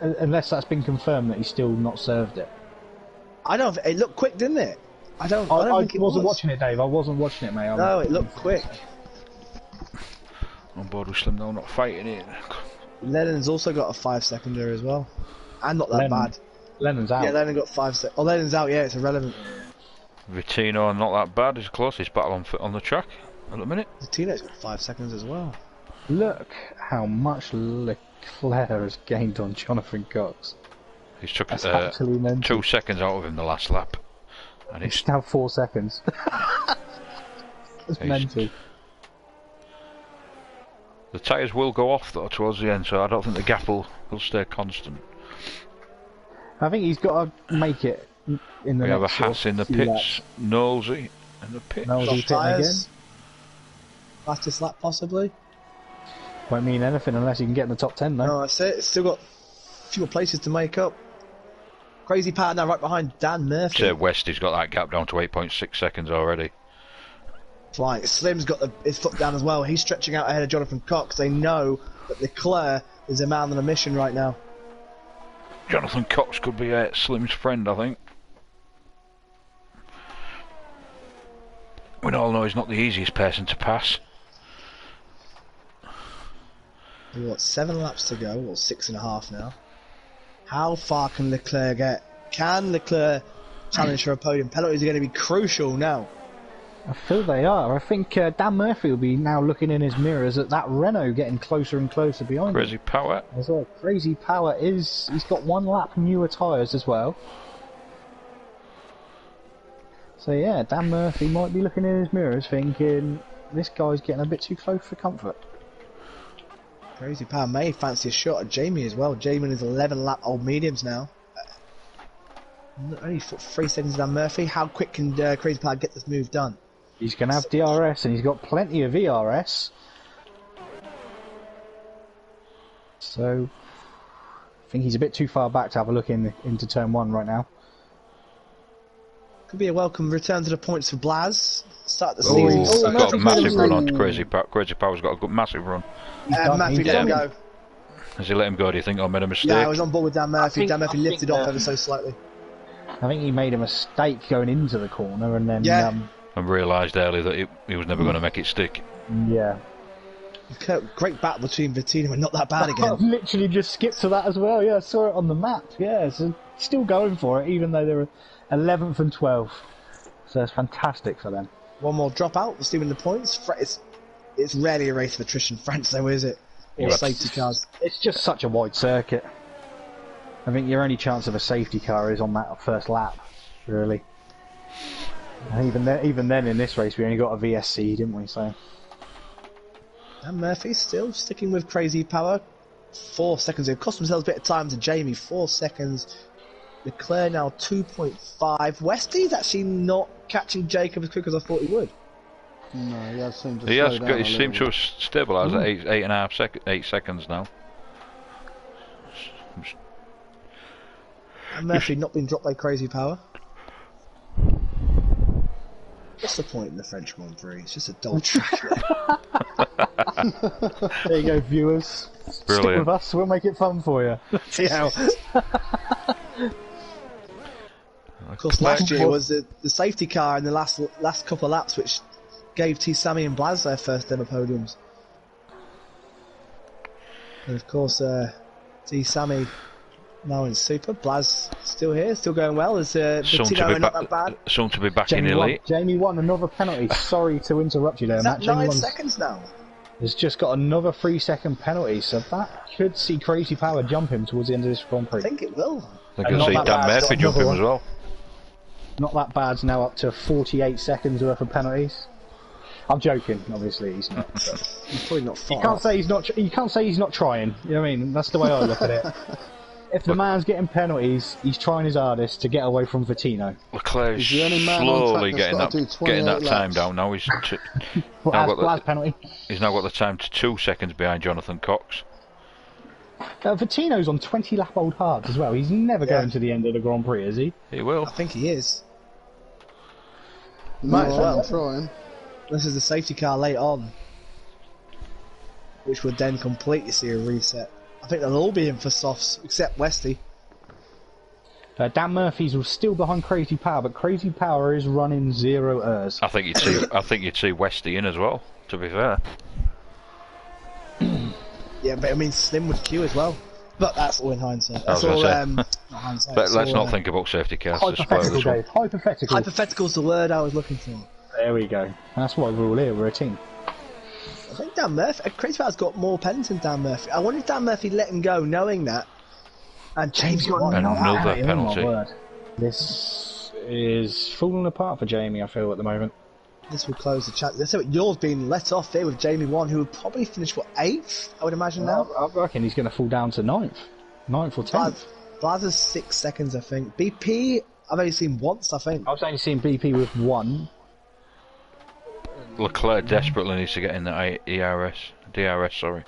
A: Unless that's been confirmed that he's still not served it.
D: I don't. It looked quick, didn't it? I don't think it
A: wasn't
D: was.
A: watching it, Dave. I wasn't watching it, mate.
D: No, it looked quick.
B: On board with Slim, though, not fighting it.
D: Lennon's also got a 5-seconder as well, and not that
A: Lennon.
D: bad.
A: Lennon's out.
D: Yeah, Lennon got 5 sec. Oh, Lennon's out. Yeah, it's irrelevant.
B: Vitino, not that bad. He's the closest battle on the track at the minute.
D: The teammate's got 5 seconds as well.
A: Look how much Leclerc has gained on Jonathan Cox.
B: He's took
A: That's absolutely mental.
B: 2 seconds out of him the last lap. And
A: It's
B: it's
A: now 4 seconds. That's
B: He's-
A: mental.
B: the tyres will go off though towards the end, so I don't think the gap will stay constant.
A: I think he's got to make it in the
B: We have a
A: next sort
B: Haas
A: of
B: in the
A: few
B: pits,
A: laps.
B: Nosey in the pits.
A: No,
D: Soft
A: he's pitting again.
D: tyres. Fastest lap possibly.
A: Won't mean anything unless you can get in the top 10, though.
D: No, that's it. It's still got a few more places to make up. Crazy Pat now right behind Dan Murphy.
B: So Westy's got that gap down to 8.6 seconds already.
D: Flying. Slim's got his foot down as well. He's stretching out ahead of Jonathan Cox. They know that Leclerc is a man on a mission right now.
B: Jonathan Cox could be Slim's friend, I think. We all know he's not the easiest person to pass.
D: We've got 7 laps to go, or 6.5 now. How far can Leclerc get? Can Leclerc challenge for a podium? Penalties are going to be crucial now.
A: I feel they are. I think Dan Murphy will be now looking in his mirrors at that Renault getting closer and closer behind
B: Crazy
A: him.
B: Power.
A: As well. Crazy Power he's got 1 lap newer tyres as well. So yeah, Dan Murphy might be looking in his mirrors thinking, this guy's getting a bit too close for comfort.
D: Crazy Power may fancy a shot at Jamie as well. Jamie is 11 lap old mediums now. Only 3 seconds Dan Murphy. How quick can Crazy Power get this move done?
A: He's going to have DRS and he's got plenty of ERS. So, I think he's a bit too far back to have a look into turn 1 right now.
D: Could be a welcome return to the points for Blaz. Start the
B: Oh,
D: season.
B: he's got a massive run on
C: Ooh.
B: Crazy Power. Crazy Power's got a good, massive run.
D: Murphy let him go.
B: Has he let him go? Do you think I made a mistake?
D: Yeah, I was on board with Dan Murphy. Dan Murphy
A: I
D: lifted
A: think,
D: off ever so slightly.
A: I think he made a mistake going into the corner and then...
D: Yeah.
B: And realised early that he was never going to make it stick.
A: Yeah.
D: Great battle between Vittino and not that bad
A: I
D: again.
A: literally just skipped to that as well. Yeah, I saw it on the map. Yeah, so still going for it, even though they were 11th and 12th. So it's fantastic for them.
D: One more dropout. We're still in the points. It's rarely a race of attrition, France, though, is it? Or
B: Yeah.
D: safety cars.
A: It's just such a wide circuit. I think your only chance of a safety car is on that first lap, really. And even then in this race we only got a VSC, didn't we? So.
D: And Murphy still sticking with Crazy Power. 4 seconds. They've cost themselves a bit of time to Jamie. 4 seconds. Leclerc now 2.5. Westy's actually not catching Jacob as quick as I thought he would.
C: No, he has seemed to
B: He
C: slow
B: has.
C: down
B: He
C: a
B: seems to
C: little
B: have stabilised at 8 seconds now.
D: And Murphy not being dropped by Crazy Power. What's the point in the French Grand Prix? It's just a dull track.
A: There you go, viewers. Stick
B: Brilliant.
A: with us, we'll make it fun for you. See how.
D: Of course, last year was the safety car in the last couple of laps, which gave T. Sammy and Blaz their first ever podiums. And of course, T. Sammy now in Super. Blaz still here, still going well. Is Vittino not that bad?
B: Soon to be back in Elite.
A: Jamie won another penalty. Sorry to interrupt you there,
D: Is
A: Matt.
D: that
A: Jamie
D: 9
A: won-
D: seconds now?
A: has just got another 3-second penalty, so that could see Crazy Power jump him towards the end of this Grand Prix.
D: I think it will.
B: I
A: And
B: can
A: not
B: see
A: that
B: Dan
A: bad,
B: Murphy
A: got
B: jump him
A: another
B: as well.
A: Not that bad's now up to 48 seconds worth of penalties. I'm joking, obviously he's not.
D: He's probably not far.
A: You can't say he's not. You can't say he's not trying. You know what I mean? That's the way I look at it. If the man's getting penalties, he's trying his hardest to get away from Vittino.
B: Leclerc is
C: He's the only man on
B: slowly
C: track that's
B: getting
C: got to do
B: that
C: 28
B: time
C: laps.
B: down now. He's
A: Last penalty.
B: he's now got the time to 2 seconds behind Jonathan Cox.
A: Vittino's on 20 lap old hards as well. He's never going to the end of the Grand Prix, is he?
B: He will.
D: I think he is.
C: Might
D: as well.
C: trying.
D: This is the safety car late on, which would then completely see a reset. I think they'll all be in for softs, except Westy.
A: Dan Murphy's still behind Crazy Power, but Crazy Power is running 0 errors.
B: I think you'd see Westy in as well. To be fair.
D: Yeah, but I mean Slim would queue as well. But that's all in hindsight. That's
B: I was
D: all.
B: gonna
D: Not hindsight.
B: But
D: it's
B: let's
D: all,
B: not think about safety cars to spoil
A: Hypothetical,
B: this one.
A: Dave. Hypothetical.
D: Hypothetical's the word I was looking for.
A: There we go. That's why we're all here. We're a team.
D: I think Dan Murphy, Crazy Power's got more pens than Dan Murphy. I wonder if Dan Murphy let him go knowing that. And James got
B: Another
A: Oh,
B: penalty.
A: my word. This is falling apart for Jamie, I feel, at the moment.
D: This will close the chat. So yours being let off there with Jamie 1, who would probably finish, what, 8th? I would imagine now.
A: I reckon he's going to fall down to 9th. 9th or 10th.
D: Blazer's 6 seconds, I think. BP, I've only seen once, I think.
A: I've only seen BP with 1.
B: Leclerc desperately needs to get in the DRS, sorry.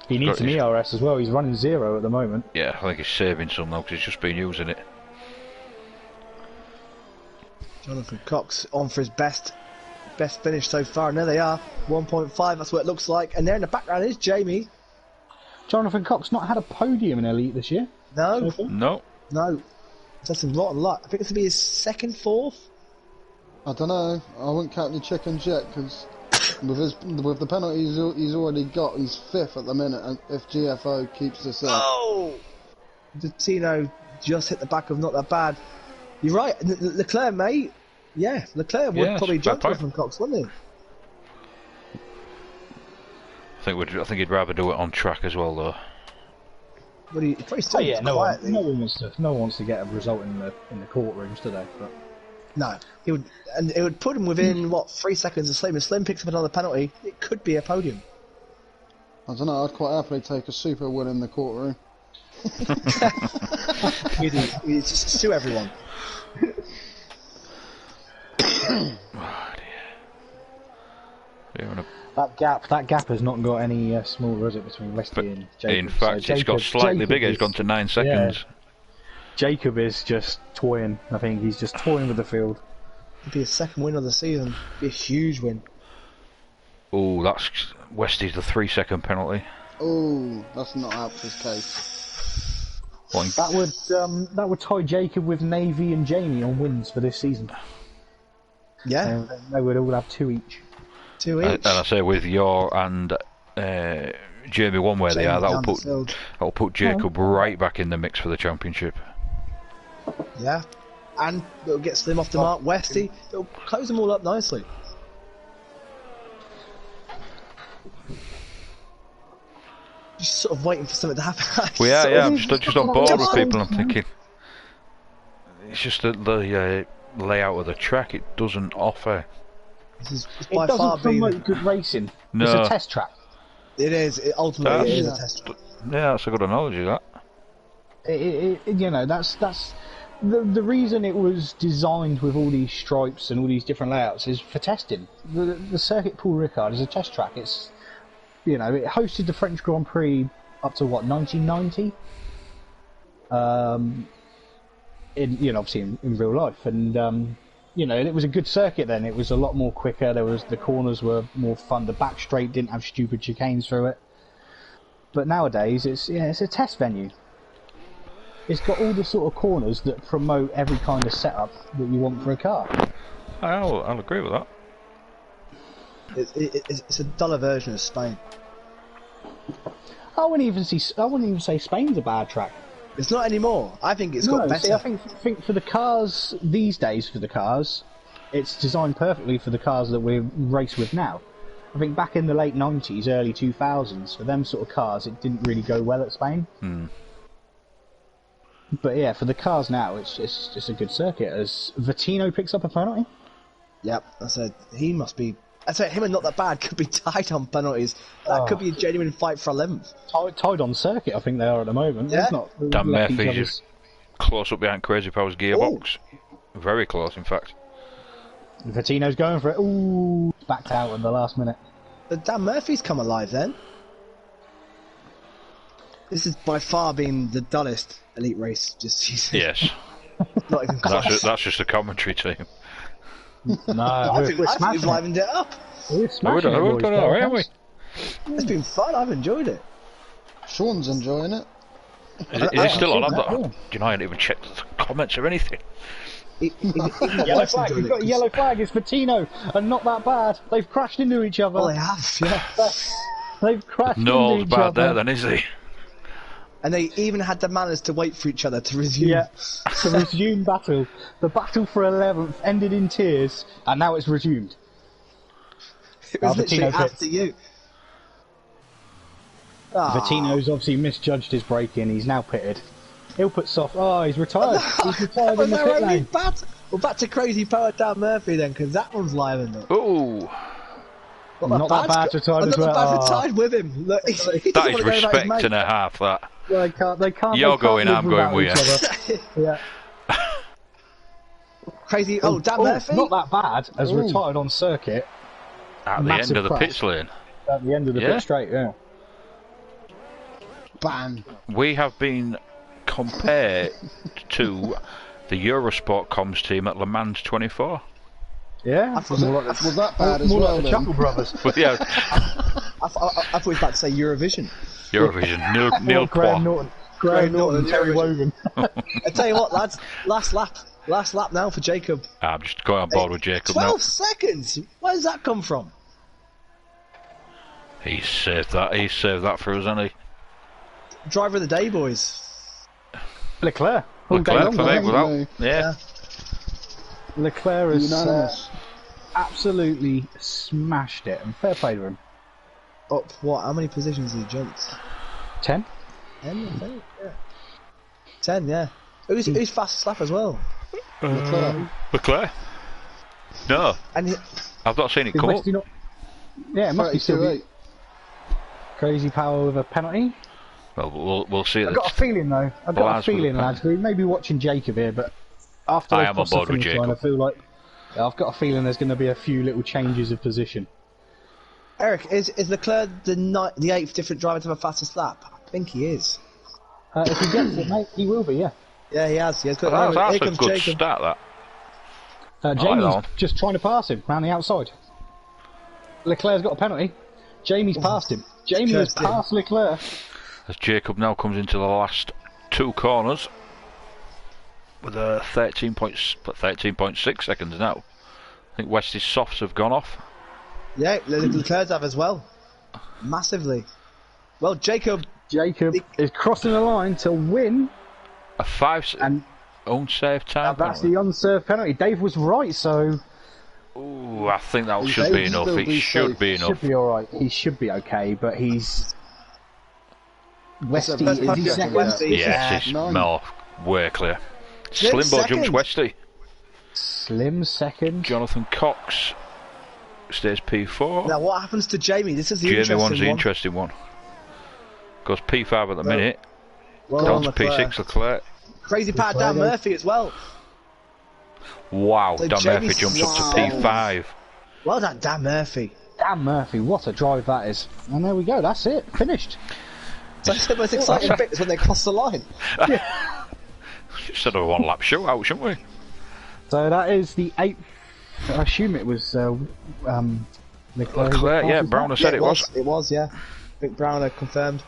A: He needs an ERS as well. He's running 0 at the moment.
B: Yeah, I think he's saving some now because he's just been using it.
D: Jonathan Cox on for his best finish so far. And there they are, 1.5. That's what it looks like. And there in the background is Jamie.
A: Jonathan Cox not had a podium in Elite this year.
D: No,
B: No.
D: That's a rotten luck. I think this will be his second, fourth.
C: I don't know. I wouldn't count the chickens yet because With the penalties he's already got, he's 5th at the minute, and if GFO keeps this up.
D: Oh! Tino just hit the back of Not That Bad. You're right, Leclerc, mate. Yeah, Leclerc would probably jump from Cox, wouldn't he?
B: I think he'd rather do it on track as well, though.
D: But he probably still
A: no one wants to get a result in the courtrooms, do they? But
D: no, it would put him within 3 seconds of Slim. If Slim picks up another penalty, it could be a podium.
C: I don't know. I'd quite happily take a super win in the courtroom.
D: You just sue everyone.
B: Oh, dear.
A: That gap has not got any smaller, has it, between Westy and Jacob?
B: In fact, it's got slightly bigger. It's gone to 9 seconds.
A: Yeah. Jacob is just toying. I think he's just toying with the field.
D: It'd be a second win of the season. It'd be a huge win.
B: Oh, that's Westy's the 3-second penalty.
C: Oh, that's not Alpha's case.
A: That would tie Jacob with Navy and Jamie on wins for this season.
D: Yeah,
A: they would all have 2 each.
D: 2 each.
B: And I say with your and Jamie one where they are, that'll put Jacob right back in the mix for the championship.
D: Yeah, and it'll get Slim off the mark. Westy, it'll close them all up nicely. Just sort of waiting for something to happen.
B: Well, yeah, I'm just on board with people. I'm thinking it's just the layout of the track. It doesn't offer.
D: It
A: doesn't promote good racing.
B: No.
A: It's a test track.
D: It is. Ultimately, it is a test track.
B: Yeah, that's a good analogy. That.
A: That's the reason it was designed with all these stripes and all these different layouts is for testing. The circuit Paul Ricard is a test track. It's it hosted the French Grand Prix up to 1990. Obviously in real life, and it was a good circuit then. It was a lot more quicker. The corners were more fun. The back straight didn't have stupid chicanes through it. But nowadays it's a test venue. It's got all the sort of corners that promote every kind of setup that you want for a car.
B: I'll agree with that.
D: It's a duller version of Spain.
A: I wouldn't even say Spain's a bad track.
D: It's not anymore. I think it's got better.
A: See, I think for the cars these days, it's designed perfectly for the cars that we race with now. I think back in the late 90s, early 2000s, for them sort of cars, it didn't really go well at Spain. But yeah, for the cars now, it's just a good circuit. As Vattino picks up a penalty.
D: Yep, I said him and Not That Bad could be tied on penalties. That could be a genuine fight for 11th.
A: Tied on circuit, I think they are at the moment.
D: Yeah.
B: Dan Murphy's just close up behind Crazy Power's gearbox. Ooh. Very close, in fact.
A: Vattino's going for it. Ooh, backed out in the last minute.
D: Dan Murphy's come alive then. This has by far been the dullest elite race this season.
B: Yes.
D: Not even close.
B: That's just a commentary team.
A: No,
D: I think we've livened it up.
A: We're smashing it,
B: boys, haven't we?
D: It's been fun. I've enjoyed it.
C: Sean's enjoying it.
B: Is it still on? Do you know, I haven't even checked the comments or anything.
A: Yellow flag. We've got a yellow flag. It's Vattino, and Not That Bad. They've crashed into each other.
D: Oh, they have. Yeah.
A: They've crashed into
B: No,
A: each
B: bad
A: other.
B: there, then, is he?
D: And they even had the manners to wait for each other to resume.
A: Yeah, to resume battle. The battle for 11th ended in tears, and now it's resumed.
D: It was literally after you.
A: Vattino's obviously misjudged his braking. He's now pitted. He'll put soft. Oh, he's retired. He's retired in the pit lane.
D: Well, back to Crazy Power Dan Murphy then, because that one's live in it.
B: Oh.
A: Not That Bad retired as well.
D: Not That Bad retired with him. Look,
B: that is respect and a half, that.
A: They can't.
B: You're going, I'm going with
A: you. Yeah.
D: Crazy. Oh, Dan Murphy.
A: Not That Bad has retired on circuit.
B: At the end of the pit lane.
A: At the end of the pit straight, yeah.
C: Bang.
B: We have been compared to the Eurosport comms team at Le Mans 24.
A: Yeah,
C: was that bad as well?
A: The Chuckle Brothers.
B: But yeah,
D: I thought he was about to say Eurovision.
B: Eurovision. Neil
A: Graham Norton. Graham Norton and Terry Wogan.
D: I tell you what, lads. Last lap now for Jacob.
B: I'm just going on board with Jacob
D: 12
B: now.
D: seconds. Where does that come from?
B: He's saved that. He's saved that for us, hasn't he?
D: Driver of the day, boys.
A: Leclerc. All day
B: Leclerc
A: long,
B: for me,
A: wasn't he?
B: without. Yeah.
A: Leclerc has
C: Unanimous.
A: absolutely smashed it, and fair play to him.
D: Up what? How many positions has he jumped?
A: 10?
D: 10, I think. Yeah. 10, yeah. Who's fastest lap as well?
B: Leclerc? No,
D: And
B: I've not seen it
A: Is
B: come up.
A: Westy not? Yeah, it must be still
C: 32.8.
A: Crazy Power with a penalty.
B: Well, we'll see.
A: I've got a feeling though. I've got a
B: Blaz with
A: feeling,
B: a
A: lads. We may be watching Jacob here, but after
B: I
A: they
B: am
A: cross
B: on
A: the
B: board with
A: finish line, I
B: Jacob.
A: feel like I've got a feeling there's going to be a few little changes of position.
D: Eric, is Leclerc the 8th different driver to have a fastest lap? I think he is.
A: If he gets it, mate, he will be. Yeah.
D: Yeah, he has. He has.
B: That's
D: Here
B: a
D: comes
B: good
D: Jacob.
B: start, that.
A: Jamie's
B: that one.
A: just trying to pass him round the outside. Leclerc's got a penalty. Jamie's passed him. Jamie has
D: cursed him.
A: passed Leclerc.
B: As Jacob now comes into the last two corners with a 13.6 seconds now. I think Westy's softs have gone off.
D: Yeah, Leclerc's have as well. Massively. Well, Jacob
A: is crossing the line to win,
B: A 5
A: and
B: unsaved time
A: that's
B: penalty.
A: the unserved penalty. Dave was right, so
B: Ooh, I think that
C: He
B: should be
C: should
B: enough.
C: still
B: It
C: be
B: should
C: safe.
B: be enough.
A: should be all right. He should be okay, but he's Westy.
C: First
A: Is he
C: second,
A: second?
C: Westy.
B: Yes, it's
C: Nine.
B: more way clear.
D: Slim
B: Slimbo
D: second.
B: jumps Westy.
A: Slim second.
B: Jonathan Cox stays P4.
D: Now, what happens to Jamie? This is the
B: Jamie
D: interesting
B: one's the
D: one.
B: interesting one. Goes P5 at the minute.
D: Well
B: Down
D: done,
B: to P6 Leclerc.
D: Crazy Power Dan Murphy as well.
B: Wow,
D: So
B: Dan
D: Jamie-
B: Murphy jumps up to
D: Wow.
B: P5.
D: Well done, Dan Murphy.
A: Dan Murphy, what a drive that is. And there we go, that's it, finished.
D: So it's the most exciting bit is when they cross the line.
B: Instead of a one lap shootout, shouldn't we?
A: So that is the 8th, I assume it was Leclerc.
B: Leclerc, yeah, Browner said it was.
D: It was, yeah. I think Browner confirmed.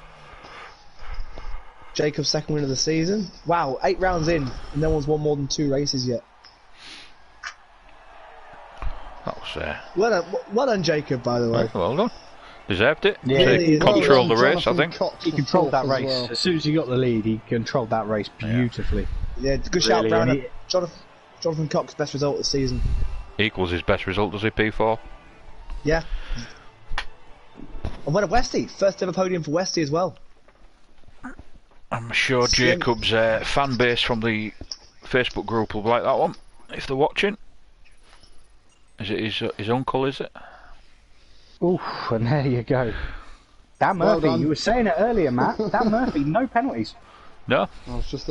D: Jacob's second win of the season. Wow, 8 rounds in, and no one's won more than 2 races yet.
B: That was
D: Well done, Jacob, by the way.
B: well done. Deserved it.
A: Yeah,
B: So
A: he
B: he controlled the race, I
C: Jonathan
B: think.
C: Cox
A: He
C: for
A: controlled that
C: fourth as
A: race.
C: well.
A: As soon as he got the lead, he controlled that race beautifully.
D: Yeah, good shout,
A: Really,
D: Browner.
A: and
D: Jonathan Cox, best result of the season.
B: Equals his best result, does he, P4?
D: Yeah. And what a Westy. First ever podium for Westy as well.
B: I'm sure Jacob's fan base from the Facebook group will like that one, if they're watching. Is it his uncle, is it?
A: Oof, and there you go. Dan
C: Well
A: Murphy,
C: done.
A: you were saying it earlier, Matt. Dan Murphy, no penalties.
B: No?
C: I was just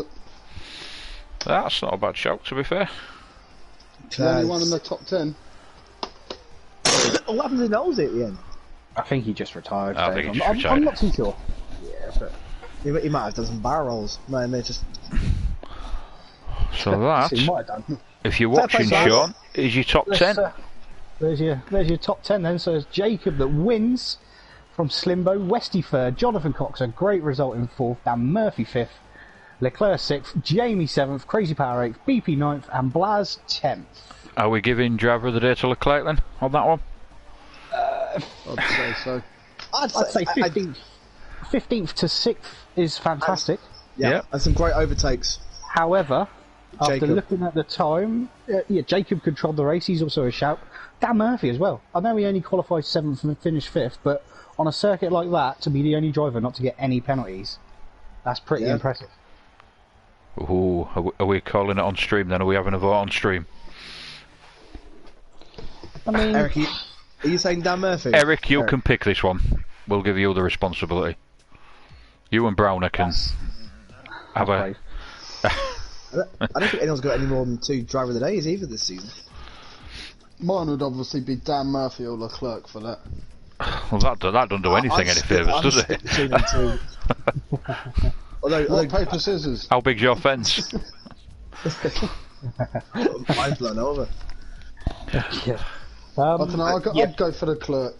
B: That's not a bad shout, to be fair.
C: the only one in the top 10.
D: What happened to Knowles at the end?
A: I think he just retired.
B: I
A: Dave.
B: think he just
A: I'm
B: retired.
A: not too sure. Yeah, but
D: He might have done some barrel rolls. No, they just...
B: So that,
A: he might have done.
B: if you're
D: Fair play,
B: watching,
D: guys.
B: Sean, is your top 10.
A: There's your top 10 then. So it's Jacob that wins from Slimbo, Westy third, Jonathan Cox a great result in fourth, Dan Murphy fifth, Leclerc sixth, Jamie seventh, Crazy Power eighth, BP ninth, and Blaz 10th.
B: Are we giving driver of the day to Leclerc then, on that one?
C: I'd say so.
D: I'd
A: Say 15th, 15th to 6th is fantastic.
B: Yeah.
D: And some great overtakes.
A: However, after
D: Jacob.
A: looking at the time, Jacob controlled the race. He's also a shout. Dan Murphy as well. I know he only qualified 7th and finished 5th, but on a circuit like that, to be the only driver not to get any penalties, that's pretty impressive.
B: Ooh, are we calling it on stream then? Are we having a vote on stream?
A: I mean,
D: Eric, are you saying Dan Murphy?
B: Eric, you can pick this one. We'll give you the responsibility. You and Browner can have a...
A: brave.
D: I don't think anyone's got any more than 2 driver of the days either this season.
C: Mine would obviously be Dan Murphy or Leclerc for that.
B: Well, that doesn't do anything any favours, does it?
D: Between them 2. although
C: Rock, paper, scissors.
B: How big's your fence?
D: mine's blown over.
A: Yeah.
C: I don't know, I'd go for the Leclerc.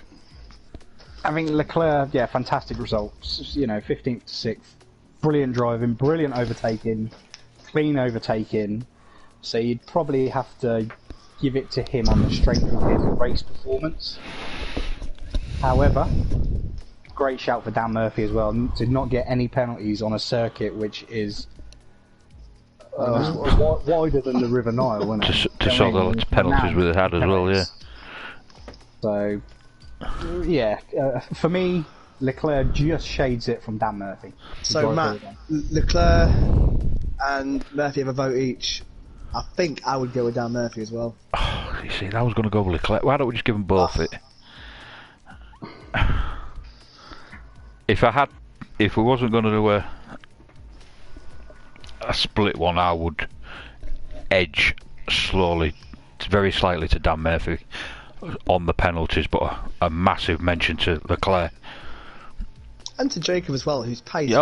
A: I think Leclerc, fantastic results. 15th to 6th. Brilliant driving, brilliant overtaking, clean overtaking. So you'd probably have to give it to him on the strength of his race performance. However, great shout for Dan Murphy as well, to not get any penalties on a circuit which is wider than the River Nile, isn't it?
B: To solve the penalties we had as well, yeah.
A: So, yeah, for me, Leclerc just shades it from Dan Murphy.
D: So, Matt, Leclerc and Murphy have a vote each. I think I would go with Dan Murphy as well.
B: Oh, you see, I was going to go with Leclerc. Why don't we just give them both it? If we wasn't going to do a split one, I would edge slowly, very slightly to Dan Murphy on the penalties, but a massive mention to Leclerc.
D: And to Jacob as well, whose pace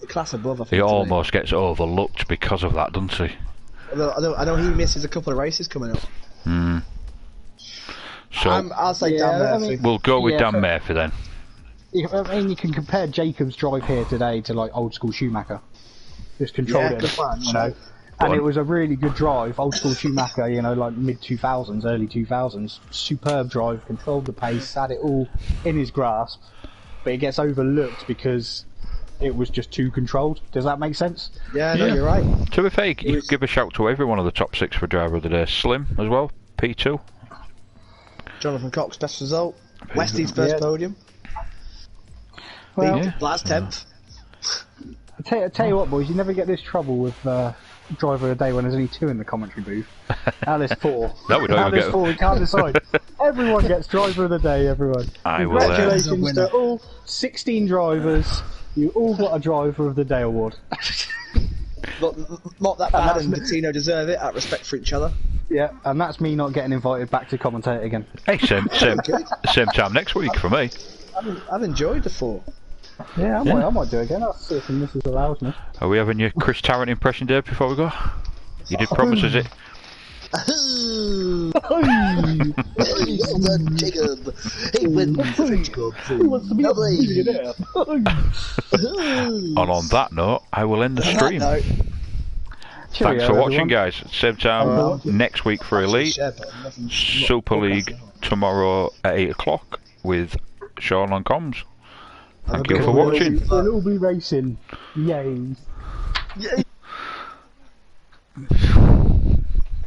D: class above, I think.
B: He almost gets overlooked because of that, doesn't he?
D: Although I know he misses a couple of races coming up.
B: So
D: I'll say Dan Murphy.
B: We'll go with Dan Murphy then.
A: I mean, you can compare Jacob's drive here today to like old school Schumacher. Just controlled it at the front, you know. And it was a really good drive, old school Schumacher, you know, like mid 2000s, early 2000s. Superb drive, controlled the pace, had it all in his grasp. But it gets overlooked because it was just too controlled. Does that make sense?
D: Yeah, no, you're right.
B: To be fair, you give a shout to every one of the top 6 for driver of the day. Slim as well, P2.
D: Jonathan Cox, best result. Westy's first podium.
A: Well,
D: last 10th.
A: I tell you what, boys, you never get this trouble with driver of the day when there's only 2 in the commentary booth. Now there's 4.
B: No, we don't
A: now
B: even
A: there's
B: get
A: 4. We can't decide. Everyone gets driver of the day. Everyone. Congratulations to all 16 drivers. You all got a driver of the day award.
D: Not that bad, and Bettino deserve it. Out of respect for each other.
A: Yeah, and that's me not getting invited back to commentate again.
B: Hey, same time next week for me.
D: I've enjoyed the 4.
A: Yeah, I might do it again. I'll see if the missus allows me.
B: Are we having your Chris Tarrant impression, Dave, before we go? You did promise, is it?
D: Jacob. He wants to be a millionaire.
B: And on that note, I will end the stream. Thanks for watching, guys. Same time next week for Elite. Super League tomorrow at 8 o'clock with Sean on comms. Thank you for watching.
A: We'll all be racing. Yay.
D: Yay.